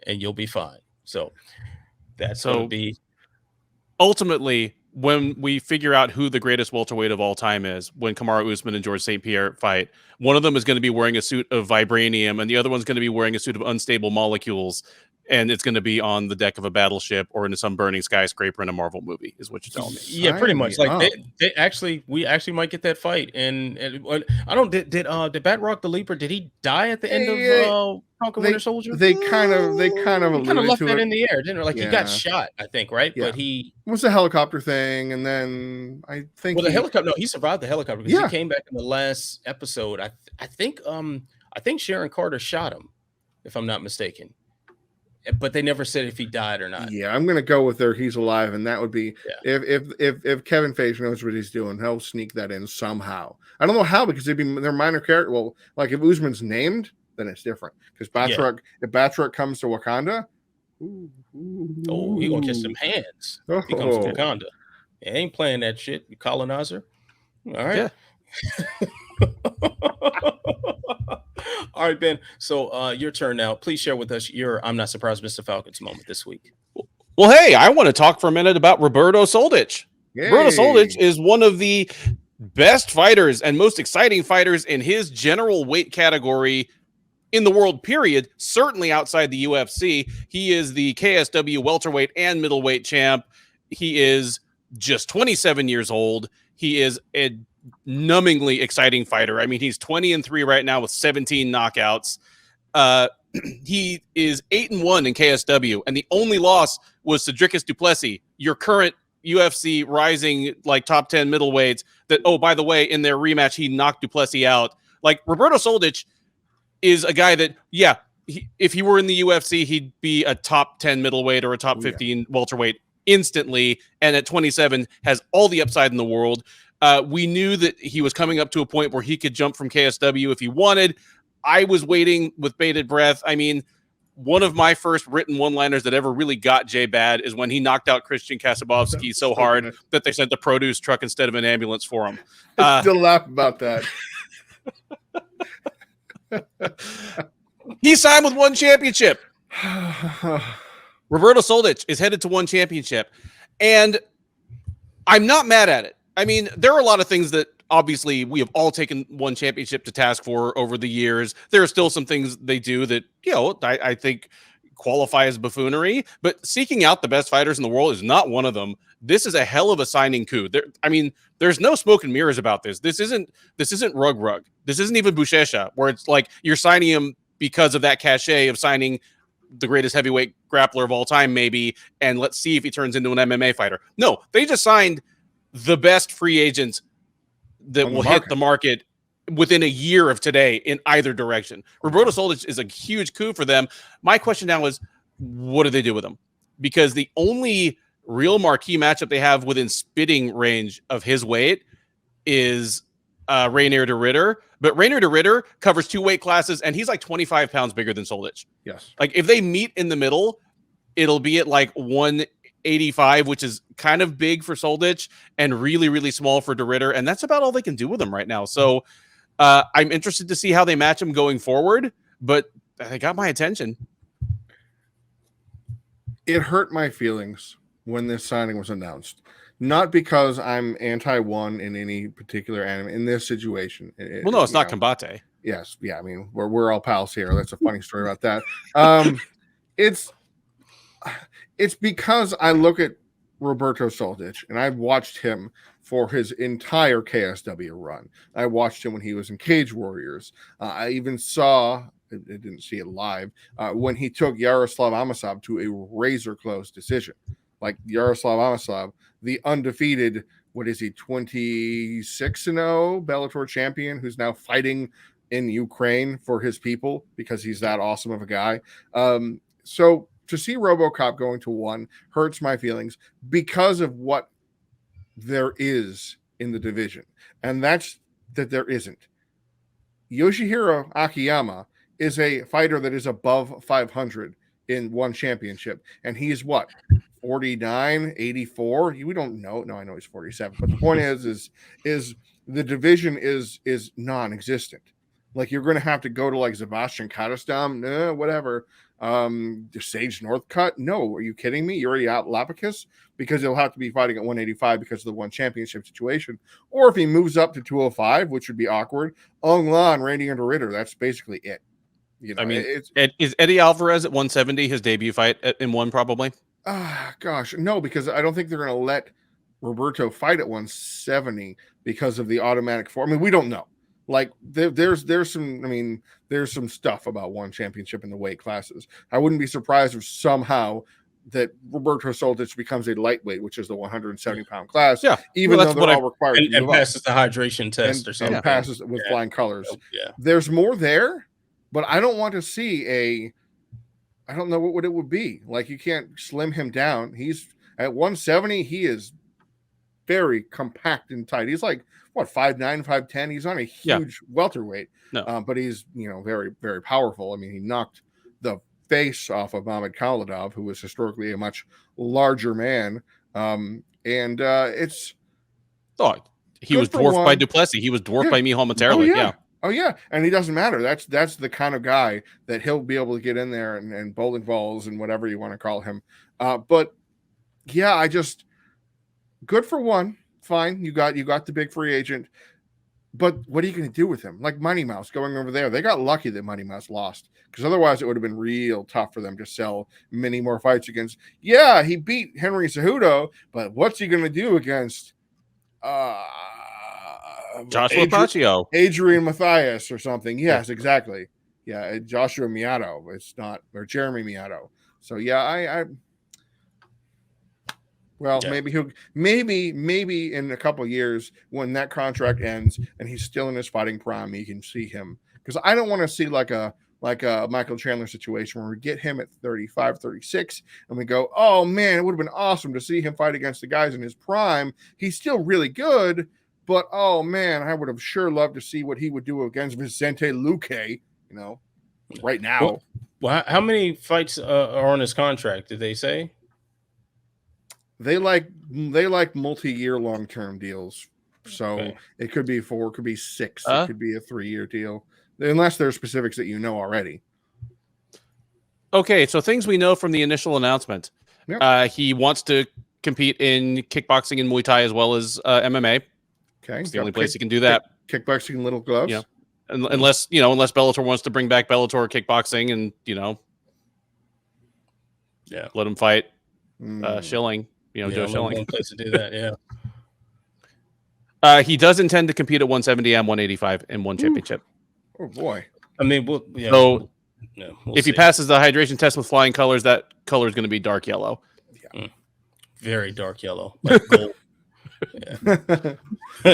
and you'll be fine. So that's going to be ultimately when we figure out who the greatest welterweight of all time is, when Kamaru Usman and George St. Pierre fight, one of them is going to be wearing a suit of vibranium and the other one's going to be wearing a suit of unstable molecules. And it's going to be on the deck of a battleship or into some burning skyscraper in a Marvel movie, is what you're telling me. Yeah, pretty much. Like we actually might get that fight. And I don't did Bat Rock the Leaper? Did he die at the end of Falcon Winter Soldier? They kind of left that it in the air, didn't it? Like he got shot, I think, right? Yeah. But he it was a helicopter thing, and then I think the helicopter. No, he survived the helicopter because he came back in the last episode. I think Sharon Carter shot him, if I'm not mistaken. But they never said if he died or not. Yeah, I'm gonna go with he's alive, and that would be if Kevin Feige knows what he's doing, he'll sneak that in somehow. I don't know how, because they're minor character. Well, like if Usman's named, then it's different. Because if Batroc comes to Wakanda, he gonna kiss them hands. He comes to Wakanda. He ain't playing that shit, you colonizer. All right. Yeah. All right, Ben. So your turn now. Please share with us your I'm not surprised, Mr. Falcons moment this week. Well, hey, I want to talk for a minute about Roberto Soldic. Yay. Roberto Soldic is one of the best fighters and most exciting fighters in his general weight category in the world, period. Certainly outside the UFC. He is the KSW welterweight and middleweight champ. He is just 27 years old. He is a numbingly exciting fighter. I mean, he's 20-3 right now with 17 knockouts. He is 8-1 in KSW, and the only loss was to Dricus du Plessis, your current UFC rising like top 10 middleweights. That, oh, by the way, in their rematch, he knocked du Plessis out. Like, Roberto Soldic is a guy that, if he were in the UFC, he'd be a top 10 middleweight or a top 15 welterweight instantly, and at 27 has all the upside in the world. We knew that he was coming up to a point where he could jump from KSW if he wanted. I was waiting with bated breath. I mean, one of my first written one-liners that ever really got Jay bad is when he knocked out Christian Kasabovsky so hard that they sent the produce truck instead of an ambulance for him. I still laugh about that. He signed with one championship. Roberto Soldic is headed to one championship, and I'm not mad at it. I mean, there are a lot of things that obviously we have all taken one championship to task for over the years. There are still some things they do that, I think qualify as buffoonery, but seeking out the best fighters in the world is not one of them. This is a hell of a signing coup. There's no smoke and mirrors about this. This isn't Rug. This isn't even Buchecha, where it's like you're signing him because of that cachet of signing the greatest heavyweight grappler of all time, maybe, and let's see if he turns into an MMA fighter. No, they just signed the best free agents that will hit the market within a year of today in either direction. Roberto Soldic is a huge coup for them. My question now is, what do they do with him? Because the only real marquee matchup they have within spitting range of his weight is Reinier de Ridder. But Reinier de Ridder covers two weight classes, and he's like 25 pounds bigger than Soldic. Yes. Like, if they meet in the middle, it'll be at like 185, which is kind of big for Soldic and really, really small for de Ridder. And that's about all they can do with him right now. So I'm interested to see how they match him going forward, but they got my attention. It hurt my feelings when this signing was announced, not because I'm anti-one in any particular anime in this situation. Well, no, it's not combate. Yes, yeah. I mean, we're all pals here. That's a funny story about that. It's because I look at Roberto Soldic, and I've watched him for his entire KSW run. I watched him when he was in Cage Warriors. I even saw, I didn't see it live, when he took Yaroslav Amosov to a razor close decision. Like Yaroslav Amosov, the undefeated, what is he, 26-0 Bellator champion, who's now fighting in Ukraine for his people because he's that awesome of a guy. So to see RoboCop going to 1 hurts my feelings because of what there is in the division. And that's that there isn't. Yoshihiro Akiyama is a fighter that is above 500 in one championship. And he's what? 49, 84? We don't know. No, I know he's 47. But the point is the division is non-existent. Like, you're going to have to go to like Sebastian Kadestam, whatever. Sage Northcutt? No, are you kidding me? You're already out Lapicus? Because he'll have to be fighting at 185 because of the one championship situation. Or if he moves up to 205, which would be awkward, Ong La and Randy Ritter, that's basically it. You know, I mean, is Eddie Alvarez at 170 his debut fight in one probably? Gosh, no, because I don't think they're going to let Roberto fight at 170 because of the automatic form. I mean, we don't know. Like there's some stuff about one championship in the weight classes. I wouldn't be surprised if somehow that Roberto Soldic becomes a lightweight, which is the 170-pound class. Yeah, even though they're all required and passes the hydration test or something, and passes with flying colors. Yeah, there's more there, but I don't want to see I don't know what it would be. Like, you can't slim him down. He's at 170. He is very compact and tight. He's like, what, 5'9", 5'10"? He's on a huge welterweight. No. But he's, very, very powerful. I mean, he knocked the face off of Mamad Khalidov, who was historically a much larger man. It's... Oh, he was dwarfed by Duplessis. He was dwarfed by Michal Materlik. Oh, yeah. And he doesn't matter. That's the kind of guy that he'll be able to get in there and bowling balls and whatever you want to call him. But, yeah, good for one. Fine. You got the big free agent. But what are you going to do with him? Like Money Mouse going over there. They got lucky that Money Mouse lost, because otherwise it would have been real tough for them to sell many more fights against. Yeah, he beat Henry Cejudo, but what's he going to do against Joshua Paccio, Adrian Matthias or something? Yes, exactly. Yeah, Joshua Miato. It's not, or Jeremy Miato. So yeah, maybe in a couple of years when that contract ends and he's still in his fighting prime, you can see him, because I don't want to see like a Michael Chandler situation where we get him at 35, 36 and we go, oh man, it would have been awesome to see him fight against the guys in his prime. He's still really good, but oh man, I would have sure loved to see what he would do against Vicente Luque, right now. Well, how many fights are on his contract? Did they say? They like multi-year long-term deals. So It could be 4, it could be 6, it could be a 3-year deal, unless there's specifics that already. Okay, so things we know from the initial announcement. Yep. He wants to compete in kickboxing and Muay Thai as well as MMA. Okay. It's the only place he can do that. Kickboxing, little gloves. Yeah. Unless Bellator wants to bring back Bellator kickboxing and, let him fight Schilling. Joe Schilling. One place to do that, he does intend to compete at 170 and 185 in one championship. Oh boy! I mean, we'll if he passes the hydration test with flying colors, that color is going to be dark yellow. Yeah. Very dark yellow, like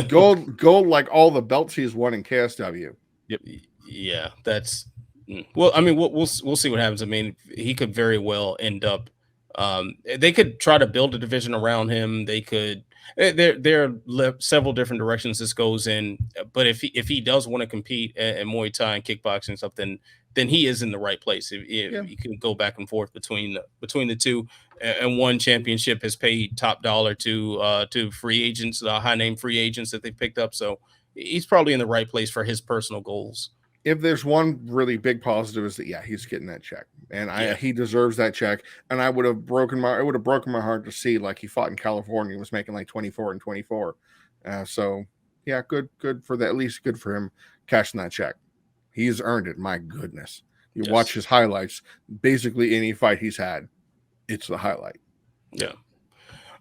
gold. gold, like all the belts he's won in KSW. Yep. Yeah, that's well. I mean, we'll see what happens. I mean, he could very well end up. They could try to build a division around him. They could. There are several different directions this goes in. But if he does want to compete in Muay Thai and kickboxing and stuff, then he is in the right place. He can go back and forth between the two. And one championship has paid top dollar to free agents, high name free agents that they picked up. So he's probably in the right place for his personal goals. if there's one really big positive is that he's getting that check, and he deserves that check. And it would have broken my heart to see like he fought in California, was making like 24 and 24. So yeah, good for that. At least good for him cashing that check. He's earned it. My goodness, you watch his highlights. Basically, any fight he's had, it's the highlight. Yeah.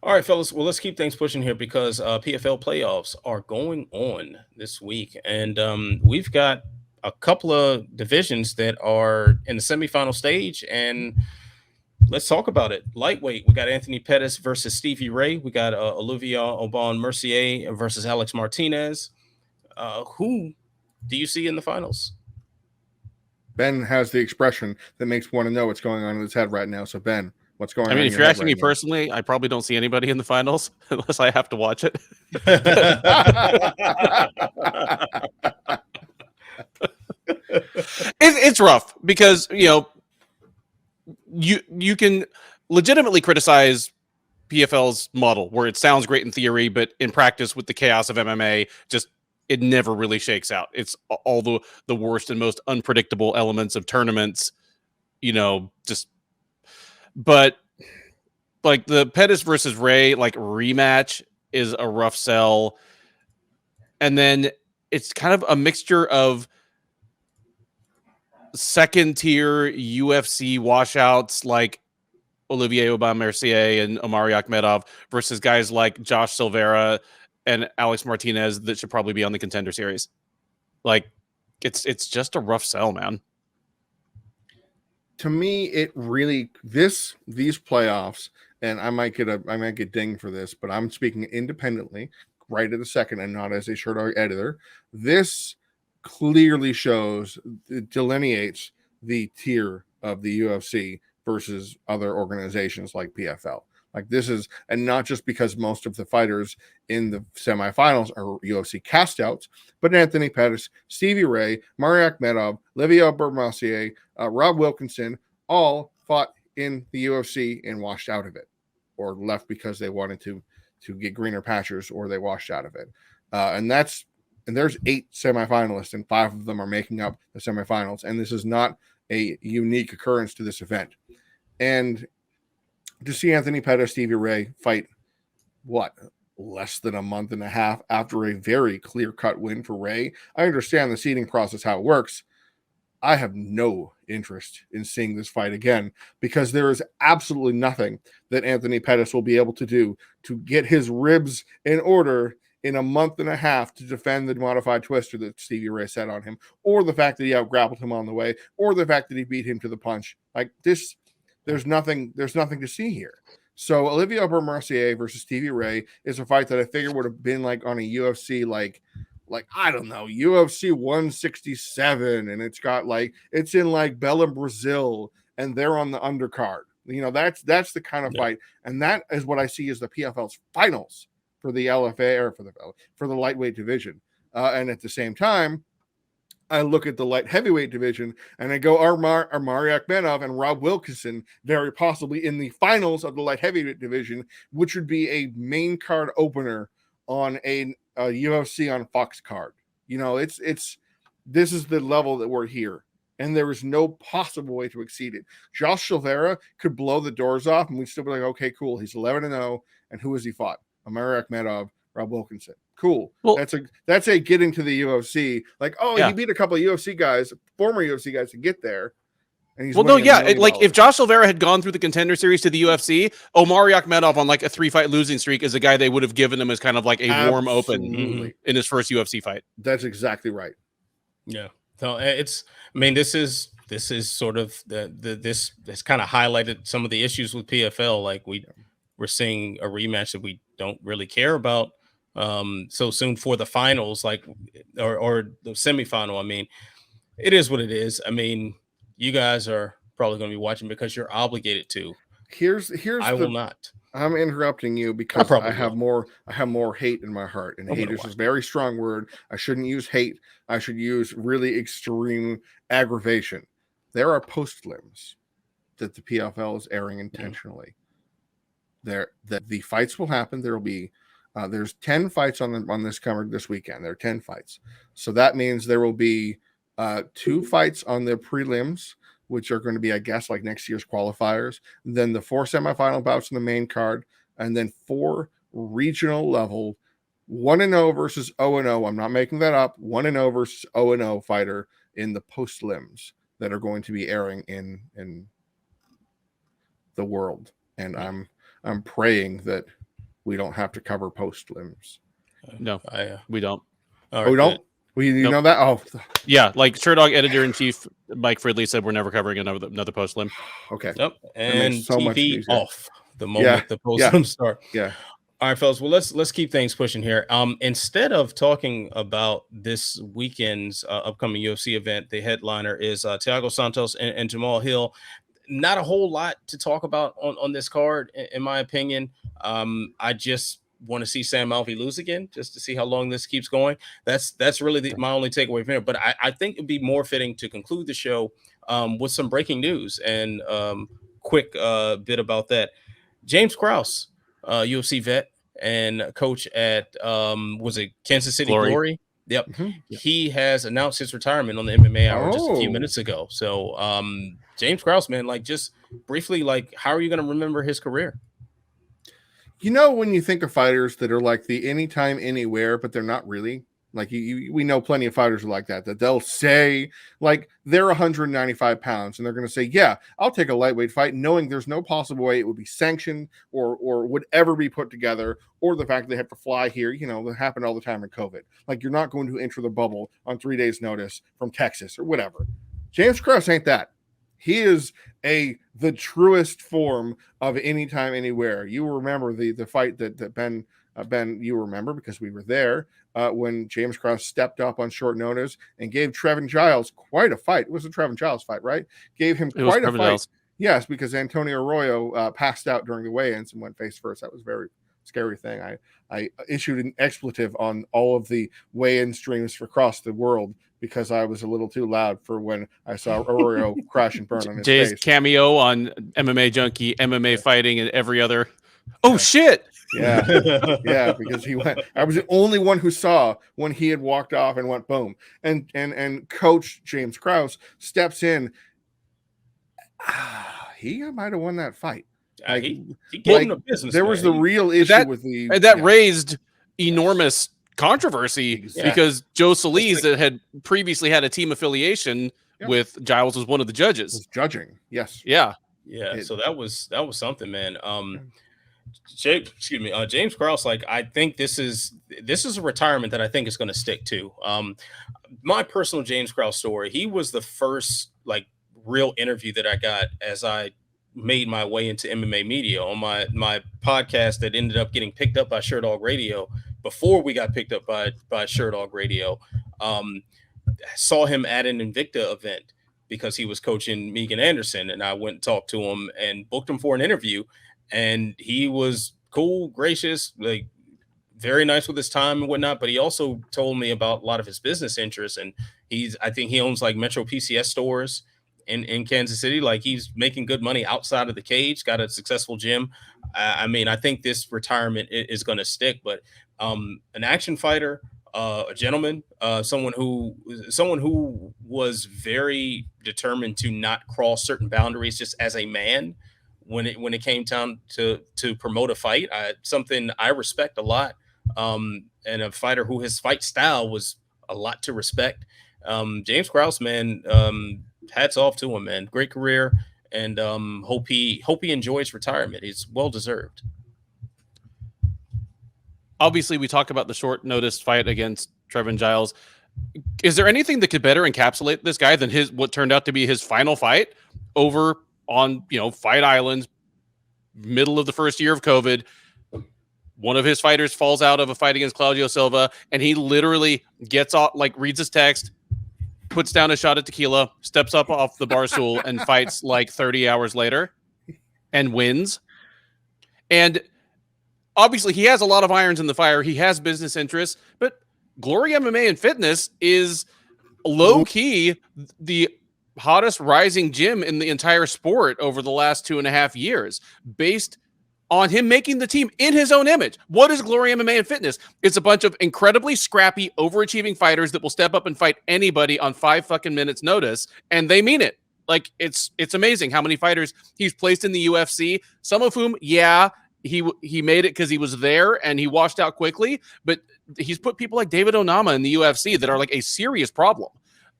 All right, fellas. Well, let's keep things pushing here because PFL playoffs are going on this week, and we've got a couple of divisions that are in the semifinal stage, and let's talk about it. Lightweight, we got Anthony Pettis versus Stevie Ray. We got Olivier Aubin-Mercier versus Alex Martinez. Who do you see in the finals? Ben has the expression that makes one to know what's going on in his head right now. So Ben, what's going on? I mean, if you're asking me personally, I probably don't see anybody in the finals unless I have to watch it. It's rough because you can legitimately criticize PFL's model where it sounds great in theory, but in practice with the chaos of MMA, just it never really shakes out. It's all the worst and most unpredictable elements of tournaments, but like the Pettis versus Ray rematch is a rough sell. And then it's kind of a mixture of second tier UFC washouts like Olivier Aubin-Mercier and Omari Akhmedov versus guys like Josh Silveira and Alex Martinez that should probably be on the Contender Series. It's just a rough sell, man. To me, it really these playoffs, and I might get dinged for this, but I'm speaking independently right at the second and not as a shirt editor. This clearly delineates the tier of the UFC versus other organizations like PFL. Like this is, and not just because most of the fighters in the semifinals are UFC castouts, but Anthony Pettis, Stevie Ray, Mari Akhmedov, Olivier Aubin-Mercier, Rob Wilkinson, all fought in the UFC and washed out of it, or left because they wanted to get greener pastures, or they washed out of it. And there's 8 semifinalists, and 5 of them are making up the semifinals. And this is not a unique occurrence to this event. And to see Anthony Pettis, Stevie Ray fight, less than a month and a half after a very clear-cut win for Ray. I understand the seeding process, how it works. I have no interest in seeing this fight again because there is absolutely nothing that Anthony Pettis will be able to do to get his ribs in order in a month and a half to defend the modified twister that Stevie Ray set on him, or the fact that he out-grappled him on the way, or the fact that he beat him to the punch. Like this, there's nothing to see here. So Olivier Aubin-Mercier versus Stevie Ray is a fight that I figure would have been like on a UFC, like I don't know, UFC 167, and it's in like Belém, Brazil, and they're on the undercard. That's the kind of fight, and that is what I see as the PFL's finals for the LFA, or for the lightweight division. And at the same time, I look at the light heavyweight division and I go Omari Akhmedov and Rob Wilkinson very possibly in the finals of the light heavyweight division, which would be a main card opener on a UFC on Fox card. This is the level that we're here, and there is no possible way to exceed it. Josh Silveira could blow the doors off, and we'd still be like, okay, cool. He's 11-0, and who has he fought? Omari Akhmedov, Rob Wilkinson. Cool. Well, that's a getting to the UFC. He beat a couple of UFC guys, former UFC guys, to get there. And he's if Josh Silveira had gone through the Contender Series to the UFC, Omari Akhmedov on like a 3-fight losing streak is a guy they would have given him as kind of like a warm open in his first UFC fight. That's exactly right. Yeah. So this is sort of this kind of highlighted some of the issues with PFL. Like we're seeing a rematch that we don't really care about so soon for the finals, or the semifinal. I mean, it is what it is. I mean, you guys are probably going to be watching because you're obligated to. I will not. I'm interrupting you because I have more hate in my heart, and hate is a very strong word. I shouldn't use hate. I should use really extreme aggravation. There are post limbs that the PFL is airing intentionally. That the fights will happen. There will be there's 10 fights on this card this weekend. There are 10 fights, so that means there will be 2 fights on the prelims, which are going to be, I guess, like next year's qualifiers, then the 4 semifinal bouts in the main card, and then 4 regional level 1-0 versus 0-0. I'm not making that up. 1-0 versus 0-0 fighter in the post limbs that are going to be airing in the world. And I'm praying that we don't have to cover post limbs. No, we don't. All right, we don't. Well, you know that? Oh, yeah. Like Sherdog editor-in-chief Mike Fridley said, we're never covering another post limb. Okay. Yep. And so TV off the moment the post limb start. Yeah. All right, fellas. Well, let's keep things pushing here. Instead of talking about this weekend's upcoming UFC event, the headliner is Thiago Santos and Jamal Hill. Not a whole lot to talk about on this card, in my opinion. I just want to see Sam Alvey lose again, just to see how long this keeps going. That's really my only takeaway from here. But I think it'd be more fitting to conclude the show with some breaking news and quick bit about that. James Krause, UFC vet and coach at was it Kansas City Glory? Yep. Mm-hmm. He has announced his retirement on the MMA Hour just a few minutes ago. So James Krause, man, like just briefly, like how are you going to remember his career? You know, when you think of fighters that are like the anytime, anywhere, but they're not really, like we know plenty of fighters like that they'll say like they're 195 pounds and they're going to say, yeah, I'll take a lightweight fight, knowing there's no possible way it would be sanctioned or would ever be put together, or the fact they have to fly here, you know, that happened all the time in COVID. Like you're not going to enter the bubble on 3 days notice from Texas or whatever. James Krause ain't that. He is the truest form of anytime, anywhere. You remember the fight that Ben, you remember because we were there when James Krause stepped up on short notice and gave Trevin Giles quite a fight. It was a Trevin Giles fight, right? Gave him quite a fight. Giles. Yes, because Antonio Arroyo passed out during the weigh-ins and went face first. That was a very scary thing. I issued an expletive on all of the weigh-in streams across the world because I was a little too loud for when I saw Arroyo crash and burn on his Jay's face. cameo on MMA Junkie, MMA Fighting, and every other. Oh, shit. Yeah. Yeah, because he went. I was the only one who saw when he had walked off and went boom. And Coach James Krause steps in. He might have won that fight. Like, he gave him the business. There was the real issue with the raised enormous controversy because Joe Solis, that had previously had a team affiliation with Giles, was one of the judges. Was judging, yes. Yeah. So that was something, man. James Krause, like I think this is a retirement that I think is going to stick to. My personal James Krause story, he was the first like real interview that I got as I made my way into MMA media on my podcast that ended up getting picked up by Sherdog Radio before we got picked up by Sherdog Radio. Saw him at an Invicta event because he was coaching Megan Anderson, and I went and talked to him and booked him for an interview, and he was cool, gracious, like very nice with his time and whatnot, but he also told me about a lot of his business interests, and I think he owns like Metro PCS stores in Kansas City. Like he's making good money outside of the cage, got a successful gym. I mean, I think this retirement is going to stick, but an action fighter, a gentleman, someone who was very determined to not cross certain boundaries just as a man when it came time to promote a fight. Something I respect a lot, and a fighter who his fight style was a lot to respect. James Krause, man, hats off to him, man. Great career, and hope he enjoys retirement. It's well deserved. Obviously, we talk about the short notice fight against Trevin Giles. Is there anything that could better encapsulate this guy than what turned out to be his final fight over on Fight Island, middle of the first year of COVID? One of his fighters falls out of a fight against Claudio Silva, and he literally gets off, like reads his text, puts down a shot of tequila, steps up off the bar stool, and fights like 30 hours later and wins. And obviously, he has a lot of irons in the fire. He has business interests, but Glory MMA and Fitness is low-key the hottest rising gym in the entire sport over the last 2.5 years, based on him making the team in his own image. What is Glory MMA and Fitness? It's a bunch of incredibly scrappy, overachieving fighters that will step up and fight anybody on 5 fucking minutes notice, and they mean it. Like, it's amazing how many fighters he's placed in the UFC, some of whom, he made it because he was there and he washed out quickly, but he's put people like David Onama in the UFC that are like a serious problem.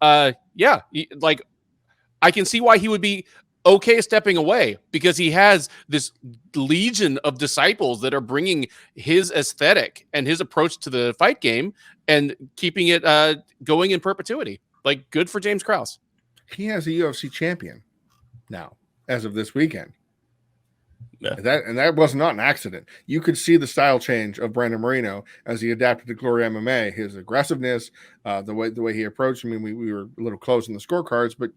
Like, I can see why he would be okay stepping away, because he has this legion of disciples that are bringing his aesthetic and his approach to the fight game and keeping it going in perpetuity. Like, good for James Krause. He has a UFC champion now, as of this weekend. Yeah. That was not an accident. You could see the style change of Brandon Moreno as he adapted to Glory MMA. His aggressiveness, the way he approached. I mean, we were a little close in the scorecards, but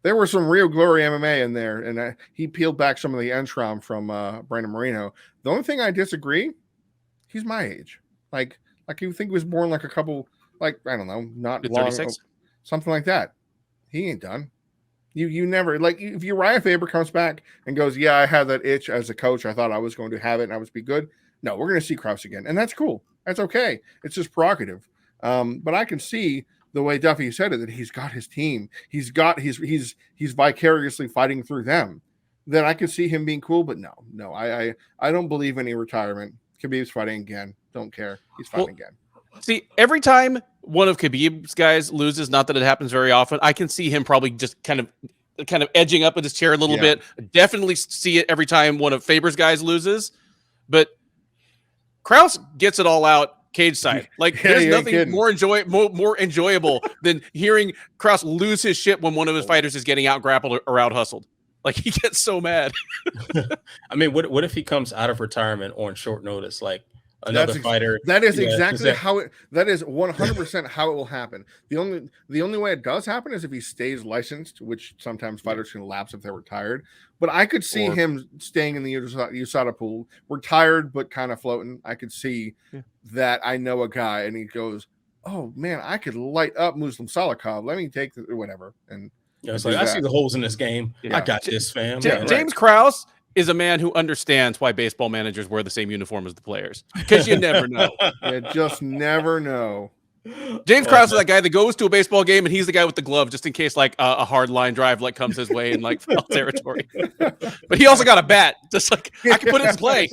there were some real Glory MMA in there, and he peeled back some of the interim from Brandon Moreno. The only thing I disagree, he's my age. Like you think he was born like a couple, like, I don't know, not long, 36? something like that. He ain't done. You never, like, if Uriah Faber comes back and goes, yeah, I had that itch as a coach, I thought I was going to have it and I was be good. No, we're going to see Krause again, and that's cool. That's okay. It's just prerogative. But I can see the way Duffy said it, that he's got his team. He's vicariously fighting through them. Then I can see him being cool, but no, I don't believe any retirement. Khabib's fighting again. Don't care. He's fighting again. See, every time one of Khabib's guys loses, not that it happens very often, I can see him probably just kind of edging up in his chair a little bit. Definitely see it every time one of Faber's guys loses. But Krause gets it all out cage side. Like, there's nothing more enjoyable than hearing Krause lose his shit when one of his fighters is getting out grappled or out hustled. Like, he gets so mad. I mean, what if he comes out of retirement on short notice? Like, another fighter. That is exactly how it. That is 100% how it will happen. The only way it does happen is if he stays licensed, which sometimes fighters can lapse if they're retired. But I could see him staying in the USADA pool, retired but kind of floating. I could see that. I know a guy, and he goes, "Oh man, I could light up Muslim Salikov. Let me take whatever." And it's like, I see the holes in this game. Yeah. I got this, fam. James Krause is a man who understands why baseball managers wear the same uniform as the players, because you never know. You just never know. James Krause is that guy that goes to a baseball game and he's the guy with the glove just in case like a hard line drive like comes his way in like foul territory. But he also got a bat, just like I can put it in play.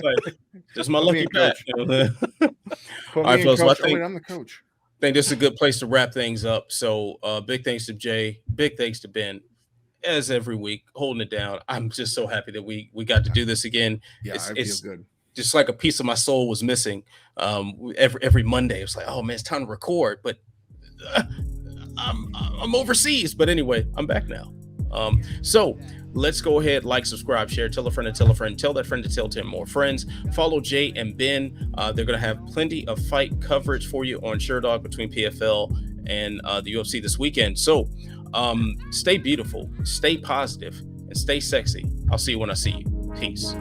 Just my lucky bat. All right, folks. I think I'm the coach. I think this is a good place to wrap things up. So big thanks to Jay. Big thanks to Ben. As every week, holding it down. I'm just so happy that we got to do this again. Yeah, it's good. Just like a piece of my soul was missing. Every Monday, it's like, oh man, it's time to record, but I'm overseas. But anyway, I'm back now. So let's go ahead, like, subscribe, share, tell a friend, tell that friend to tell 10 more friends. Follow Jay and Ben. They're gonna have plenty of fight coverage for you on SureDog between PFL and the UFC this weekend. So stay beautiful, stay positive, and stay sexy. I'll see you when I see you. Peace.